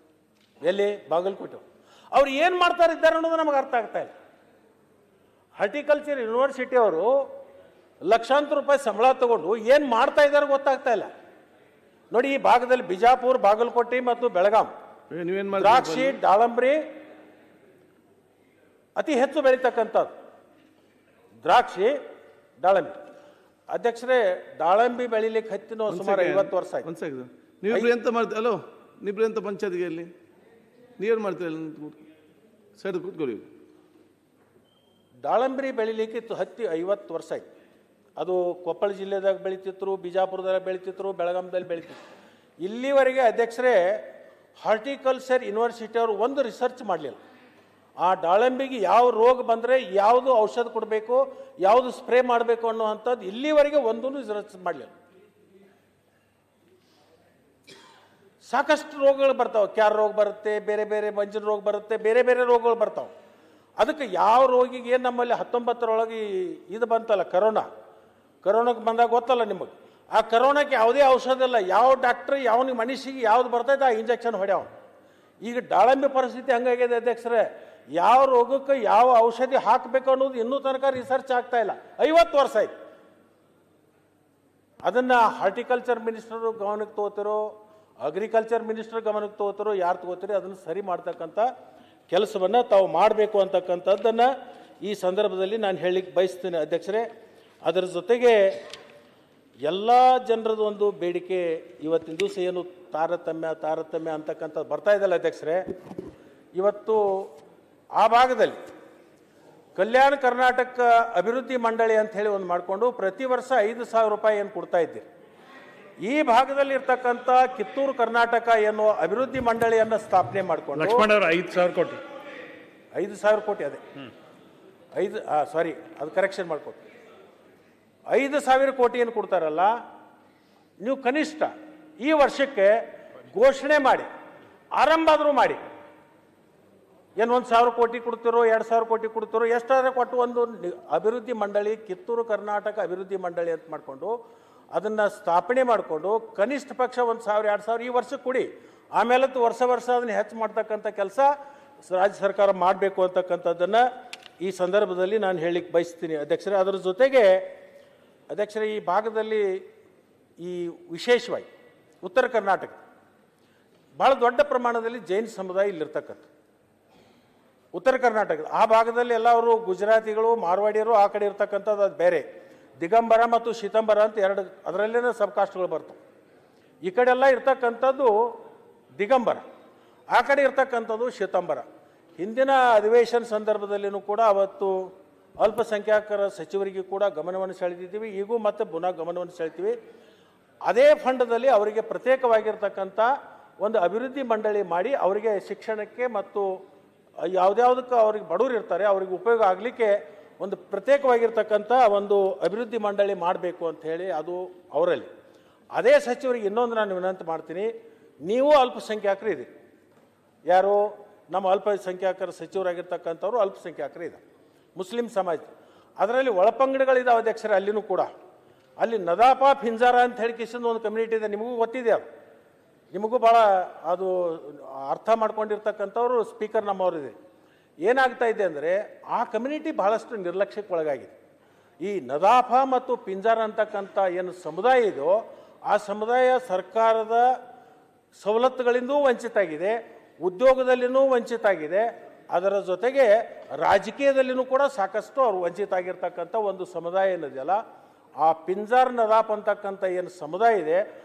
ಎಲ್ಲಿ? ಬಾಗಲಕೋಟೆ. ಅವ್ರು ಏನು ಮಾಡ್ತಾ ಇದ್ದಾರೆ ಅನ್ನೋದು ನಮಗೆ ಅರ್ಥ ಆಗ್ತಾ ಇಲ್ಲ. ಹಾರ್ಟಿಕಲ್ಚರ್ ಯೂನಿವರ್ಸಿಟಿ ಅವರು ಲಕ್ಷಾಂತರ ರೂಪಾಯಿ ಸಂಬಳ ತಗೊಂಡು ಏನು ಮಾಡ್ತಾ ಇದ್ದಾರೆ ಗೊತ್ತಾಗ್ತಾ ಇಲ್ಲ. ನೋಡಿ, ಈ ಭಾಗದಲ್ಲಿ ಬಿಜಾಪುರ, ಬಾಗಲಕೋಟೆ ಮತ್ತು ಬೆಳಗಾಂ ನೀವೇನ್ ದ್ರಾಕ್ಷಿ, ದಾಳಂಬ್ರಿ ಅತಿ ಹೆಚ್ಚು ಬೆಳೀತಕ್ಕಂಥದ್ದು. ದ್ರಾಕ್ಷಿ, ದಾಳಂಬಿ. ಅಧ್ಯಕ್ಷರೇ, ದಾಳಂಬಿ ಬೆಳಿಲಿಕ್ಕೆ ಹತ್ತಿನ ಸುಮಾರು 50 ವರ್ಷ ಆಯ್ತು. ನೀವಿಬ್ರು ಎಂತ ಮಾಡ್ತೀವಿ? ಅಲೋ, ನೀವಿಬ್ರು ಎಂತ ಪಂಚಾಯತ್ಗೆ ಅಲ್ಲಿ ನೀವೇನು ಮಾಡ್ತೀರಿ? ಸೈಡ್ ಕೂತ್ಕೊಳ್ಳಿ. ದಾಳಂಬರಿ ಬೆಳಿಲಿಕ್ಕೆ ಹತ್ತಿ 50 ವರ್ಷ ಆಯ್ತು. ಅದು ಕೊಪ್ಪಳ ಜಿಲ್ಲೆದಾಗ ಬೆಳೀತಿದ್ರು, ಬಿಜಾಪುರದಾಗ ಬೆಳೀತಿದ್ರು, ಬೆಳಗಾಂದಲ್ಲಿ ಬೆಳೀತಿದ್ರು. ಇಲ್ಲಿವರೆಗೆ ಅಧ್ಯಕ್ಷರೇ ಹಾರ್ಟಿಕಲ್ಚರ್ ಯೂನಿವರ್ಸಿಟಿ ಅವರು ಒಂದು ರಿಸರ್ಚ್ ಮಾಡಲಿಲ್ಲ. ಆ ದಾಳಂಬಿಗೆ ಯಾವ ರೋಗ ಬಂದರೆ ಯಾವುದು ಔಷಧ ಕೊಡಬೇಕು, ಯಾವುದು ಸ್ಪ್ರೇ ಮಾಡಬೇಕು ಅನ್ನೋವಂಥದ್ದು ಇಲ್ಲಿವರೆಗೆ ಒಂದೂ ರಿಸರ್ಚ್ ಮಾಡಲಿಲ್ಲ. ಸಾಕಷ್ಟು ರೋಗಗಳು ಬರ್ತಾವೆ. ಕ್ಯಾರ್ ರೋಗ ಬರುತ್ತೆ, ಬೇರೆ ಬೇರೆ ಮಂಜಿನ ರೋಗ ಬರುತ್ತೆ, ಬೇರೆ ಬೇರೆ ರೋಗಗಳು ಬರ್ತಾವೆ. ಅದಕ್ಕೆ ಯಾವ ರೋಗಿಗೆ ಏನು ನಮ್ಮಲ್ಲಿ 19ರೊಳಗೆ ಇದು ಬಂತಲ್ಲ, ಕರೋನಾಕ್ಕೆ ಬಂದಾಗ ಗೊತ್ತಲ್ಲ ನಿಮಗೆ. ಆ ಕರೋನಾಕ್ಕೆ ಯಾವುದೇ ಔಷಧ ಇಲ್ಲ. ಯಾವ ಡಾಕ್ಟ್ರ್ ಯಾವನಿಗೆ ಮನುಷ್ಯಗೆ ಯಾವ್ದು ಬರ್ತೈತೆ ಆ ಇಂಜೆಕ್ಷನ್ ಹೊಡ್ಯಾವ. ಈಗ ದಾಳಂಬಿ ಪರಿಸ್ಥಿತಿ ಹಂಗಾಗಿದೆ ಅಧ್ಯಕ್ಷರೇ. ಯಾವ ರೋಗಕ್ಕೆ ಯಾವ ಔಷಧಿ ಹಾಕಬೇಕು ಅನ್ನೋದು ಇನ್ನೂ ತನಕ ರಿಸರ್ಚ್ ಆಗ್ತಾ ಇಲ್ಲ. 50 ವರ್ಷ ಆಯ್ತು. ಅದನ್ನು ಹಾರ್ಟಿಕಲ್ಚರ್ ಮಿನಿಸ್ಟರ್ ಗಮನಕ್ಕೆ ತಗೋತಿರೋ, ಅಗ್ರಿಕಲ್ಚರ್ ಮಿನಿಸ್ಟರ್ ಗಮನಕ್ಕೆ ತಗೋತಿರೋ, ಯಾರು ತಗೋತೀರಿ ಅದನ್ನು ಸರಿ ಮಾಡ್ತಕ್ಕಂಥ ಕೆಲಸವನ್ನು ತಾವು ಮಾಡಬೇಕು ಅಂತಕ್ಕಂಥದ್ದನ್ನು ಈ ಸಂದರ್ಭದಲ್ಲಿ ನಾನು ಹೇಳಲಿಕ್ಕೆ ಬಯಸ್ತೀನಿ ಅಧ್ಯಕ್ಷರೇ. ಅದರ ಜೊತೆಗೆ ಎಲ್ಲ ಜನರದ್ದು ಒಂದು ಬೇಡಿಕೆ ಇವತ್ತಿನ ದಿವಸ ಏನು ತಾರತಮ್ಯ ಅಂತಕ್ಕಂಥದ್ದು ಬರ್ತಾ ಇದೆಯಲ್ಲ ಅಧ್ಯಕ್ಷರೇ, ಇವತ್ತು ಆ ಭಾಗದಲ್ಲಿ ಕಲ್ಯಾಣ ಕರ್ನಾಟಕ ಅಭಿವೃದ್ಧಿ ಮಂಡಳಿ ಅಂತ ಹೇಳಿ ಒಂದು ಮಾಡಿಕೊಂಡು ಪ್ರತಿ ವರ್ಷ 5,000 ರೂಪಾಯಿ ಏನು ಕೊಡ್ತಾ ಇದ್ದೀರಿ. ಈ ಭಾಗದಲ್ಲಿ ಇರ್ತಕ್ಕಂಥ ಕಿತ್ತೂರು ಕರ್ನಾಟಕ ಎನ್ನುವ ಅಭಿವೃದ್ಧಿ ಮಂಡಳಿಯನ್ನು ಸ್ಥಾಪನೆ ಮಾಡಿಕೊಂಡು 5,000 ಕೋಟಿ 5,000 ಕೋಟಿ ಅದೇ 5 ಸಾರಿ ಅದು ಕರೆಕ್ಷನ್ ಮಾಡಿಕೊಟ್ಟು 5,000 ಕೋಟಿ ಏನು ಕೊಡ್ತಾರಲ್ಲ, ನೀವು ಕನಿಷ್ಠ ಈ ವರ್ಷಕ್ಕೆ ಘೋಷಣೆ ಮಾಡಿ, ಆರಂಭ ಆದರೂ ಮಾಡಿ. ಏನು 1,000 ಕೋಟಿ ಕೊಡ್ತಿರೋ, 2,000 ಕೋಟಿ ಕೊಡ್ತಿರೋ, ಎಷ್ಟಾದ್ರೆ ಕೊಟ್ಟು ಒಂದು ಅಭಿವೃದ್ಧಿ ಮಂಡಳಿ, ಕಿತ್ತೂರು ಕರ್ನಾಟಕ ಅಭಿವೃದ್ಧಿ ಮಂಡಳಿ ಅಂತ ಮಾಡಿಕೊಂಡು ಅದನ್ನು ಸ್ಥಾಪನೆ ಮಾಡಿಕೊಂಡು ಕನಿಷ್ಠ ಪಕ್ಷ 1,000 2,000 ಈ ವರ್ಷಕ್ಕೆ ಕೊಡಿ. ಆಮೇಲೆ ವರ್ಷ ಅದನ್ನು ಹೆಚ್ಚು ಮಾಡ್ತಕ್ಕಂಥ ಕೆಲಸ ರಾಜ್ಯ ಸರ್ಕಾರ ಮಾಡಬೇಕು ಅಂತಕ್ಕಂಥದ್ದನ್ನು ಈ ಸಂದರ್ಭದಲ್ಲಿ ನಾನು ಹೇಳಲಿಕ್ಕೆ ಬಯಸ್ತೀನಿ ಅಧ್ಯಕ್ಷರೇ. ಅದರ ಜೊತೆಗೆ ಅಧ್ಯಕ್ಷರೇ, ಈ ಭಾಗದಲ್ಲಿ ಈ ವಿಶೇಷವಾಗಿ ಉತ್ತರ ಕರ್ನಾಟಕ ಭಾಳ ದೊಡ್ಡ ಪ್ರಮಾಣದಲ್ಲಿ ಜೈನ ಸಮುದಾಯ ಇಲ್ಲಿರ್ತಕ್ಕಂಥ ಉತ್ತರ ಕರ್ನಾಟಕದ ಆ ಭಾಗದಲ್ಲಿ ಎಲ್ಲ ಅವರು ಗುಜರಾತಿಗಳು, ಮಾರ್ವಾಡಿಯರು ಆ ಕಡೆ ಇರ್ತಕ್ಕಂಥದ್ದು ಅದು ಬೇರೆ. ದಿಗಂಬರ ಮತ್ತು ಶೀತಂಬರ ಅಂತ ಎರಡು ಅದರಲ್ಲೇ ಸಬ್ ಕಾಸ್ಟ್ಗಳು ಬರ್ತವೆ. ಈ ಕಡೆ ಎಲ್ಲ ಇರ್ತಕ್ಕಂಥದ್ದು ದಿಗಂಬರ, ಆ ಕಡೆ ಇರ್ತಕ್ಕಂಥದ್ದು ಶೀತಂಬರ. ಹಿಂದಿನ ಅಧಿವೇಶನ ಸಂದರ್ಭದಲ್ಲಿಯೂ ಕೂಡ ಅವತ್ತು ಅಲ್ಪಸಂಖ್ಯಾತರ ಸಚಿವರಿಗೆ ಕೂಡ ಗಮನವನ್ನು ಸೆಳೆದಿದ್ದೀವಿ, ಈಗೂ ಮತ್ತೆ ಪುನಃ ಗಮನವನ್ನು ಸೆಳಿತೀವಿ. ಅದೇ ಫಂಡದಲ್ಲಿ ಅವರಿಗೆ ಪ್ರತ್ಯೇಕವಾಗಿರ್ತಕ್ಕಂಥ ಒಂದು ಅಭಿವೃದ್ಧಿ ಮಂಡಳಿ ಮಾಡಿ ಅವರಿಗೆ ಶಿಕ್ಷಣಕ್ಕೆ ಮತ್ತು ಯಾವುದ್ಯಾವುದಕ್ಕೆ ಅವ್ರಿಗೆ ಬಡವರು ಇರ್ತಾರೆ ಅವ್ರಿಗೆ ಉಪಯೋಗ ಆಗಲಿಕ್ಕೆ ಒಂದು ಪ್ರತ್ಯೇಕವಾಗಿರ್ತಕ್ಕಂಥ ಒಂದು ಅಭಿವೃದ್ಧಿ ಮಂಡಳಿ ಮಾಡಬೇಕು ಅಂತ ಹೇಳಿ ಅದು ಅವರಲ್ಲಿ. ಅದೇ ಸಚಿವರಿಗೆ ಇನ್ನೊಂದು ನಾನು ವಿನಂತಿ ಮಾಡ್ತೀನಿ, ನೀವು ಅಲ್ಪಸಂಖ್ಯಾತರು ಇದ್ದೀರಿ, ಯಾರು ನಮ್ಮ ಅಲ್ಪಸಂಖ್ಯಾತರ ಸಚಿವರಾಗಿರ್ತಕ್ಕಂಥವ್ರು ಅಲ್ಪಸಂಖ್ಯಾತರು ಇದೆ, ಮುಸ್ಲಿಂ ಸಮಾಜ. ಅದರಲ್ಲಿ ಒಳಪಂಗಡಗಳಿದ್ದಾವೆ ಅಧ್ಯಕ್ಷರೇ. ಅಲ್ಲಿನೂ ಕೂಡ ಅಲ್ಲಿ ನದಾಪಾ ಪಿಂಜಾರ ಅಂತ ಹೇಳಿ ಕಿಶನ್ ಒಂದು ಕಮ್ಯುನಿಟಿ ಇದೆ, ನಿಮಗೂ ಗೊತ್ತಿದೆ, ಅದು ನಿಮಗೂ ಭಾಳ ಅದು ಅರ್ಥ ಮಾಡ್ಕೊಂಡಿರ್ತಕ್ಕಂಥವ್ರು ಸ್ಪೀಕರ್ ನಮ್ಮವರಿದೆ. ಏನಾಗ್ತಾ ಇದೆ ಅಂದರೆ ಆ ಕಮ್ಯುನಿಟಿ ಭಾಳಷ್ಟು ನಿರ್ಲಕ್ಷ್ಯಕ್ಕೆ ಒಳಗಾಗಿದೆ. ಈ ನದಾಫಾ ಮತ್ತು ಪಿಂಜಾರ ಅಂತಕ್ಕಂಥ ಏನು ಸಮುದಾಯ ಇದೋ ಆ ಸಮುದಾಯ ಸರ್ಕಾರದ ಸವಲತ್ತುಗಳಿಂದೂ ವಂಚಿತ ಆಗಿದೆ, ಉದ್ಯೋಗದಲ್ಲಿನೂ ವಂಚಿತ ಆಗಿದೆ, ಅದರ ಜೊತೆಗೆ ರಾಜಕೀಯದಲ್ಲಿನೂ ಕೂಡ ಸಾಕಷ್ಟು ಅವರು ವಂಚಿತ ಆಗಿರ್ತಕ್ಕಂಥ ಒಂದು ಸಮುದಾಯ ಏನಿದೆಯಲ್ಲ, ಆ ಪಿಂಜಾರ್ ನದಾಫ್ ಅಂತಕ್ಕಂಥ ಏನು ಸಮುದಾಯ ಇದೆ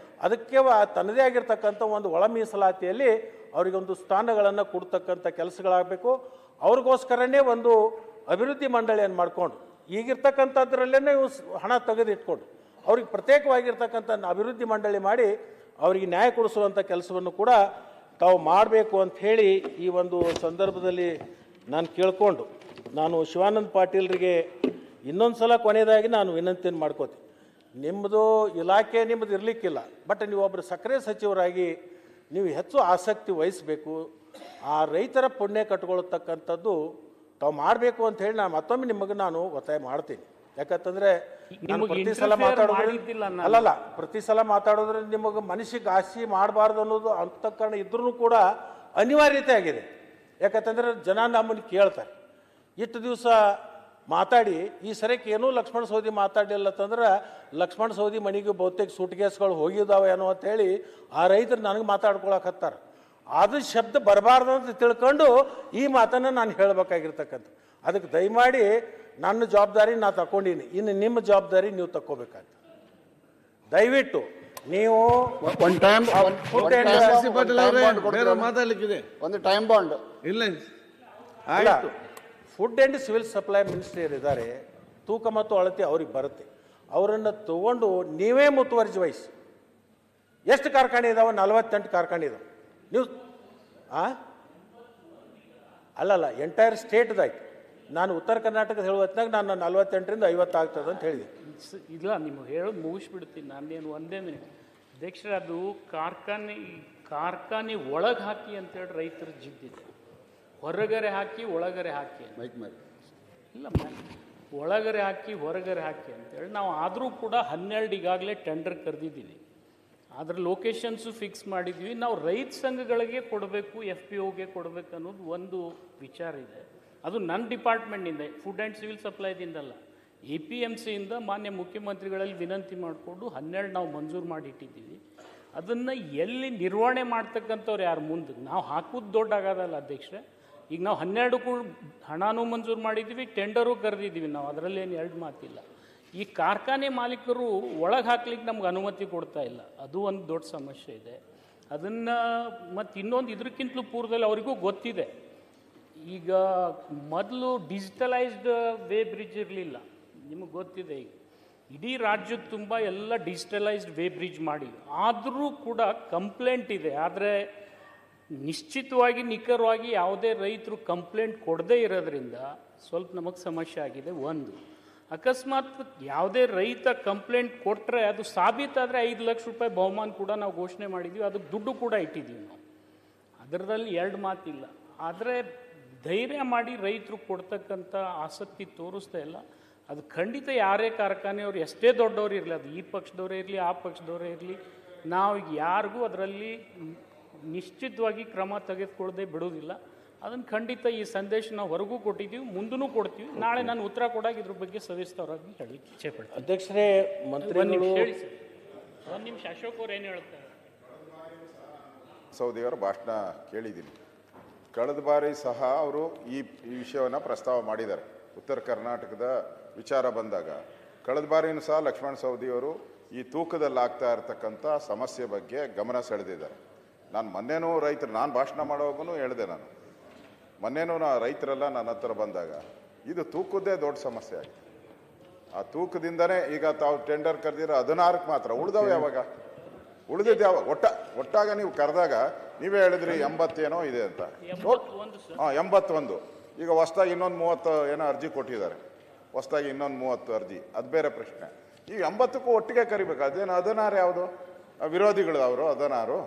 ಅದಕ್ಕೆ ತನ್ನದೇ ಆಗಿರ್ತಕ್ಕಂಥ ಒಂದು ಒಳ ಮೀಸಲಾತಿಯಲ್ಲಿ ಅವರಿಗೊಂದು ಸ್ಥಾನಗಳನ್ನು ಕೊಡ್ತಕ್ಕಂಥ ಕೆಲಸಗಳಾಗಬೇಕು. ಅವ್ರಿಗೋಸ್ಕರನೇ ಒಂದು ಅಭಿವೃದ್ಧಿ ಮಂಡಳಿಯನ್ನು ಮಾಡಿಕೊಂಡು ಈಗಿರ್ತಕ್ಕಂಥದ್ರಲ್ಲೇ ನೀವು ಹಣ ತೆಗೆದಿಟ್ಕೊಂಡು ಅವ್ರಿಗೆ ಪ್ರತ್ಯೇಕವಾಗಿರ್ತಕ್ಕಂಥ ಅಭಿವೃದ್ಧಿ ಮಂಡಳಿ ಮಾಡಿ ಅವರಿಗೆ ನ್ಯಾಯ ಕೊಡಿಸುವಂಥ ಕೆಲಸವನ್ನು ಕೂಡ ತಾವು ಮಾಡಬೇಕು ಅಂತ ಹೇಳಿ ಈ ಒಂದು ಸಂದರ್ಭದಲ್ಲಿ ನಾನು ಕೇಳಿಕೊಂಡು ನಾನು ಶಿವಾನಂದ ಪಾಟೀಲ್ರಿಗೆ ಇನ್ನೊಂದು ಸಲ ಕೊನೆಯದಾಗಿ ನಾನು ವಿನಂತಿಯನ್ನು ಮಾಡ್ಕೋತೀನಿ. ನಿಮ್ಮದು ಇಲಾಖೆ ನಿಮ್ಮದು ಇರಲಿಕ್ಕಿಲ್ಲ, ಬಟ್ ನೀವೊಬ್ಬರು ಸಕ್ಕರೆ ಸಚಿವರಾಗಿ ನೀವು ಹೆಚ್ಚು ಆಸಕ್ತಿ ವಹಿಸಬೇಕು. ಆ ರೈತರ ಪುಣ್ಯ ಕಟ್ಕೊಳ್ತಕ್ಕಂಥದ್ದು ತಾವು ಮಾಡಬೇಕು ಅಂತ ಹೇಳಿ ನಾನು ಮತ್ತೊಮ್ಮೆ ನಿಮಗೆ ನಾನು ಒತ್ತಾಯ ಮಾಡ್ತೀನಿ. ಯಾಕಂತಂದ್ರೆ ನಾನು ನಿಮಗೆ ಪ್ರತಿ ಸಲ interfere ಮಾಡಿದ್ದಿಲ್ಲ ನಾನು. ಅಲ್ಲಲ್ಲ ಪ್ರತಿ ಸಲ ಮಾತಾಡೋದ್ರೆ ನಿಮಗೆ ಮನಸ್ಸಿಗೆ ಆಸಿ ಮಾಡಬಾರ್ದು ಅನ್ನೋದು ಅಂತಃಕರಣ ಇದ್ರೂ ಕೂಡ ಅನಿವಾರ್ಯತೆ ಆಗಿದೆ. ಯಾಕಂತಂದ್ರೆ ಜನ ನಮ್ಮನ್ನು ಕೇಳ್ತಾರೆ. ಇಷ್ಟು ದಿವಸ ಮಾತಾಡಿ ಈ ಸರಕ್ಕೆ ಏನೂ ಲಕ್ಷ್ಮಣ ಸವದಿ ಮಾತಾಡಲಿಲ್ಲ ಅಂತಂದ್ರೆ ಲಕ್ಷ್ಮಣ ಸವದಿ ಮನೆಗೆ ಬಹುತೇಕ ಸೂಟ್ಕೇಸ್ಗಳು ಹೋಗಿದ್ದಾವೆ ಏನೋ ಅಂತೇಳಿ ಆ ರೈತರು ನನಗೆ ಮಾತಾಡ್ಕೊಳಕತ್ತಾರೆ. ಅದು ಶಬ್ದ ಬರಬಾರ್ದು ಅಂತ ತಿಳ್ಕೊಂಡು ಈ ಮಾತನ್ನು ನಾನು ಹೇಳಬೇಕಾಗಿರ್ತಕ್ಕಂಥ. ಅದಕ್ಕೆ ದಯಮಾಡಿ ನನ್ನ ಜವಾಬ್ದಾರಿ ನಾ ತಗೊಂಡೀನಿ, ಇನ್ನು ನಿಮ್ಮ ಜವಾಬ್ದಾರಿ ನೀವು ತಗೋಬೇಕಾಗ್ತದೆ. ದಯವಿಟ್ಟು ನೀವು ಒಂದು ಟೈಮ್ ಬೇರೆ ಮಾತಾಡ್ಲಿಕ್ಕಿದೆ, ಒಂದು ಟೈಮ್ ಬಾಂಡ್ ಇಲ್ಲ ಆಯ್ತು. Food and civil supply minister ಇದ್ದಾರೆ, ತೂಕ ಮತ್ತು ಅಳತೆ ಅವ್ರಿಗೆ ಬರುತ್ತೆ. ಅವರನ್ನು ತಗೊಂಡು ನೀವೇ ಮುತುವರ್ಜಿ ವಹಿಸಿ. ಎಷ್ಟು ಕಾರ್ಖಾನೆ ಇದಾವೆ? 48 ಕಾರ್ಖಾನೆ ಇದಾವೆ. ನೀವು ಅಲ್ಲಲ್ಲ ಎಂಟೈರ್ ಸ್ಟೇಟ್ದಾಯ್ತು. ನಾನು ಉತ್ತರ ಕರ್ನಾಟಕದ ಹೇಳುವ ಹೊತ್ನಾಗ ನಾನು 48ರಿಂದ 50 ಆಗ್ತದೆ ಅಂತ ಹೇಳಿದೆ. ಇಲ್ಲ ನಿಮಗೆ ಹೇಳೋದು ಮುಗಿಸ್ಬಿಡ್ತೀನಿ ನಾನೇನು ಒಂದೇ ಮಿನಿಟ್. ಅಧ್ಯಕ್ಷರೇ, ಅದು ಕಾರ್ಖಾನೆ ಒಳಗೆ ಹಾಕಿ ಅಂತೇಳಿ ರೈತರು ಜಿದ್ದಿದೆ. ಹೊರಗರೆ ಹಾಕಿ ಒಳಗರೆ ಹಾಕಿ ಅಂತ. ಮೈಕ್ ಮಾಡಿ ಇಲ್ಲ ಒಳಗರೆ ಹಾಕಿ ಹೊರಗರೆ ಹಾಕಿ ಅಂತೇಳಿ ನಾವು ಆದರೂ ಕೂಡ 12 ಈಗಾಗಲೇ ಟೆಂಡರ್ ಕರೆದಿದ್ದೀವಿ. ಅದ್ರ ಲೊಕೇಶನ್ಸು ಫಿಕ್ಸ್ ಮಾಡಿದ್ವಿ. ನಾವು ರೈತ ಸಂಘಗಳಿಗೆ ಕೊಡಬೇಕು, FPOಗೆ ಕೊಡಬೇಕು ಅನ್ನೋದು ಒಂದು ವಿಚಾರ ಇದೆ. ಅದು ನನ್ನ ಡಿಪಾರ್ಟ್ಮೆಂಟಿಂದ, ಫುಡ್ ಆ್ಯಂಡ್ ಸಿವಿಲ್ ಸಪ್ಲೈದಿಂದಲ್ಲ, APMCಯಿಂದ ಮಾನ್ಯ ಮುಖ್ಯಮಂತ್ರಿಗಳಲ್ಲಿ ವಿನಂತಿ ಮಾಡಿಕೊಂಡು 12 ನಾವು ಮಂಜೂರು ಮಾಡಿಟ್ಟಿದ್ದೀವಿ. ಅದನ್ನು ಎಲ್ಲಿ ನಿರ್ವಹಣೆ ಮಾಡ್ತಕ್ಕಂಥವ್ರು ಯಾರು ಮುಂದೆ ನಾವು ಹಾಕೋದು ದೊಡ್ಡ ಆಗೋದಲ್ಲ ಅಧ್ಯಕ್ಷರೇ. ಈಗ ನಾವು 12 ಹಣನೂ ಮಂಜೂರು ಮಾಡಿದ್ದೀವಿ, ಟೆಂಡರು ಕರೆದಿದ್ದೀವಿ ನಾವು, ಅದರಲ್ಲೇನು ಎರಡು ಮಾತಿಲ್ಲ. ಈ ಕಾರ್ಖಾನೆ ಮಾಲೀಕರು ಒಳಗೆ ಹಾಕ್ಲಿಕ್ಕೆ ನಮ್ಗೆ ಅನುಮತಿ ಕೊಡ್ತಾ ಇಲ್ಲ, ಅದು ಒಂದು ದೊಡ್ಡ ಸಮಸ್ಯೆ ಇದೆ. ಅದನ್ನು ಮತ್ತು ಇನ್ನೊಂದು ಇದಕ್ಕಿಂತಲೂ ಪೂರ್ವದಲ್ಲಿ ಅವರಿಗೂ ಗೊತ್ತಿದೆ. ಈಗ ಮೊದಲು ಡಿಜಿಟಲೈಸ್ಡ್ ವೇ ಬ್ರಿಡ್ಜ್ ಇರಲಿಲ್ಲ, ನಿಮಗೆ ಗೊತ್ತಿದೆ. ಈಗ ಇಡೀ ರಾಜ್ಯದ ತುಂಬ ಎಲ್ಲ ಡಿಜಿಟಲೈಸ್ಡ್ ವೇ ಬ್ರಿಡ್ಜ್ ಮಾಡಿ, ಆದರೂ ಕೂಡ ಕಂಪ್ಲೇಂಟ್ ಇದೆ. ಆದರೆ ನಿಶ್ಚಿತವಾಗಿ ನಿಖರವಾಗಿ ಯಾವುದೇ ರೈತರು ಕಂಪ್ಲೇಂಟ್ ಕೊಡದೇ ಇರೋದ್ರಿಂದ ಸ್ವಲ್ಪ ನಮಗೆ ಸಮಸ್ಯೆ ಆಗಿದೆ. ಒಂದು, ಅಕಸ್ಮಾತ್ ಯಾವುದೇ ರೈತ ಕಂಪ್ಲೇಂಟ್ ಕೊಟ್ಟರೆ ಅದು ಸಾಬೀತಾದರೆ 5 ಲಕ್ಷ ರೂಪಾಯಿ ಬಹುಮಾನ ಕೂಡ ನಾವು ಘೋಷಣೆ ಮಾಡಿದ್ವಿ, ಅದಕ್ಕೆ ದುಡ್ಡು ಕೂಡ ಇಟ್ಟಿದ್ದೀವಿ ನಾವು, ಅದರಲ್ಲಿ ಎರಡು ಮಾತಿಲ್ಲ. ಆದರೆ ಧೈರ್ಯ ಮಾಡಿ ರೈತರು ಕೊಡ್ತಕ್ಕಂಥ ಆಸಕ್ತಿ ತೋರಿಸ್ತಾ ಇಲ್ಲ. ಅದು ಖಂಡಿತ ಯಾರೇ ಕಾರ್ಖಾನೆಯವರು ಎಷ್ಟೇ ದೊಡ್ಡವರು ಇರಲಿ, ಅದು ಈ ಪಕ್ಷದವರೇ ಇರಲಿ ಆ ಪಕ್ಷದವರೇ ಇರಲಿ, ನಾವು ಯಾರಿಗೂ ಅದರಲ್ಲಿ ನಿಶ್ಚಿತವಾಗಿ ಕ್ರಮ ತೆಗೆದುಕೊಳ್ಳದೆ ಬಿಡೋದಿಲ್ಲ. ಅದನ್ನು ಖಂಡಿತ ಈ ಸಂದೇಶ ನಾವು ಹೊರಗೂ ಕೊಟ್ಟಿದ್ದೀವಿ, ಮುಂದೂ ಕೊಡ್ತೀವಿ. ನಾಳೆ ನಾನು ಉತ್ತರ ಕೊಡಾಗ ಇದ್ರ ಬಗ್ಗೆ ಸವಿಸ್ತರವಾಗಿ ಹೇಳಲಿಕ್ಕೆ ಇಚ್ಛೆ ಪಡ್ತೀನಿ. ಅಧ್ಯಕ್ಷರೇ, ಮಂತ್ರಿಗಳು ಹೇಳಿ ಸರ್, ಒಂದು ನಿಮಿಷ. ಅಶೋಕ್ ಅವ್ರು ಏನು ಹೇಳ್ತಾರೆ? ಸೌದಿಯವರ ಭಾಷಣ ಕೇಳಿದ್ದೀನಿ. ಕಳೆದ ಬಾರಿ ಸಹ ಅವರು ಈ ವಿಷಯವನ್ನು ಪ್ರಸ್ತಾವ ಮಾಡಿದ್ದಾರೆ. ಉತ್ತರ ಕರ್ನಾಟಕದ ವಿಚಾರ ಬಂದಾಗ ಕಳೆದ ಬಾರಿಯೂ ಸಹ ಲಕ್ಷ್ಮಣ ಸವದಿಯವರು ಈ ತೂಕದಲ್ಲಿ ಆಗ್ತಾ ಇರತಕ್ಕಂಥ ಸಮಸ್ಯೆ ಬಗ್ಗೆ ಗಮನ ಸೆಳೆದಿದ್ದಾರೆ. ನಾನು ಮೊನ್ನೆನೂ ನಾನು ಭಾಷಣ ಮಾಡೋವಾಗೂ ಹೇಳಿದೆ, ಮೊನ್ನೆನೂ ರೈತರೆಲ್ಲ ನನ್ನ ಹತ್ರ ಬಂದಾಗ ಇದು ತೂಕದ್ದೇ ದೊಡ್ಡ ಸಮಸ್ಯೆ ಆಗಿದೆ. ಆ ತೂಕದಿಂದನೇ ಈಗ ತಾವು ಟೆಂಡರ್ ಕರೆದಿರೋ 16ಕ್ಕೆ ಮಾತ್ರ ಉಳಿದವು. ಯಾವಾಗ ಉಳಿದಿದ್ದು ಯಾವಾಗ? ಒಟ್ಟಾಗ ನೀವು ಕರೆದಾಗ ನೀವೇ ಹೇಳಿದ್ರಿ 80 ಏನೋ ಇದೆ ಅಂತ. 81. ಈಗ ಹೊಸ್ದಾಗಿ ಇನ್ನೊಂದು 30 ಏನೋ ಅರ್ಜಿ ಕೊಟ್ಟಿದ್ದಾರೆ, ಹೊಸ್ದಾಗಿ ಇನ್ನೊಂದು 30 ಅರ್ಜಿ, ಅದು ಬೇರೆ ಪ್ರಶ್ನೆ. ಈಗ 80ಕ್ಕೂ ಒಟ್ಟಿಗೆ ಕರಿಬೇಕು. ಅದೇನು 16 ಯಾವುದು? ವಿರೋಧಿಗಳು ಅವರು 16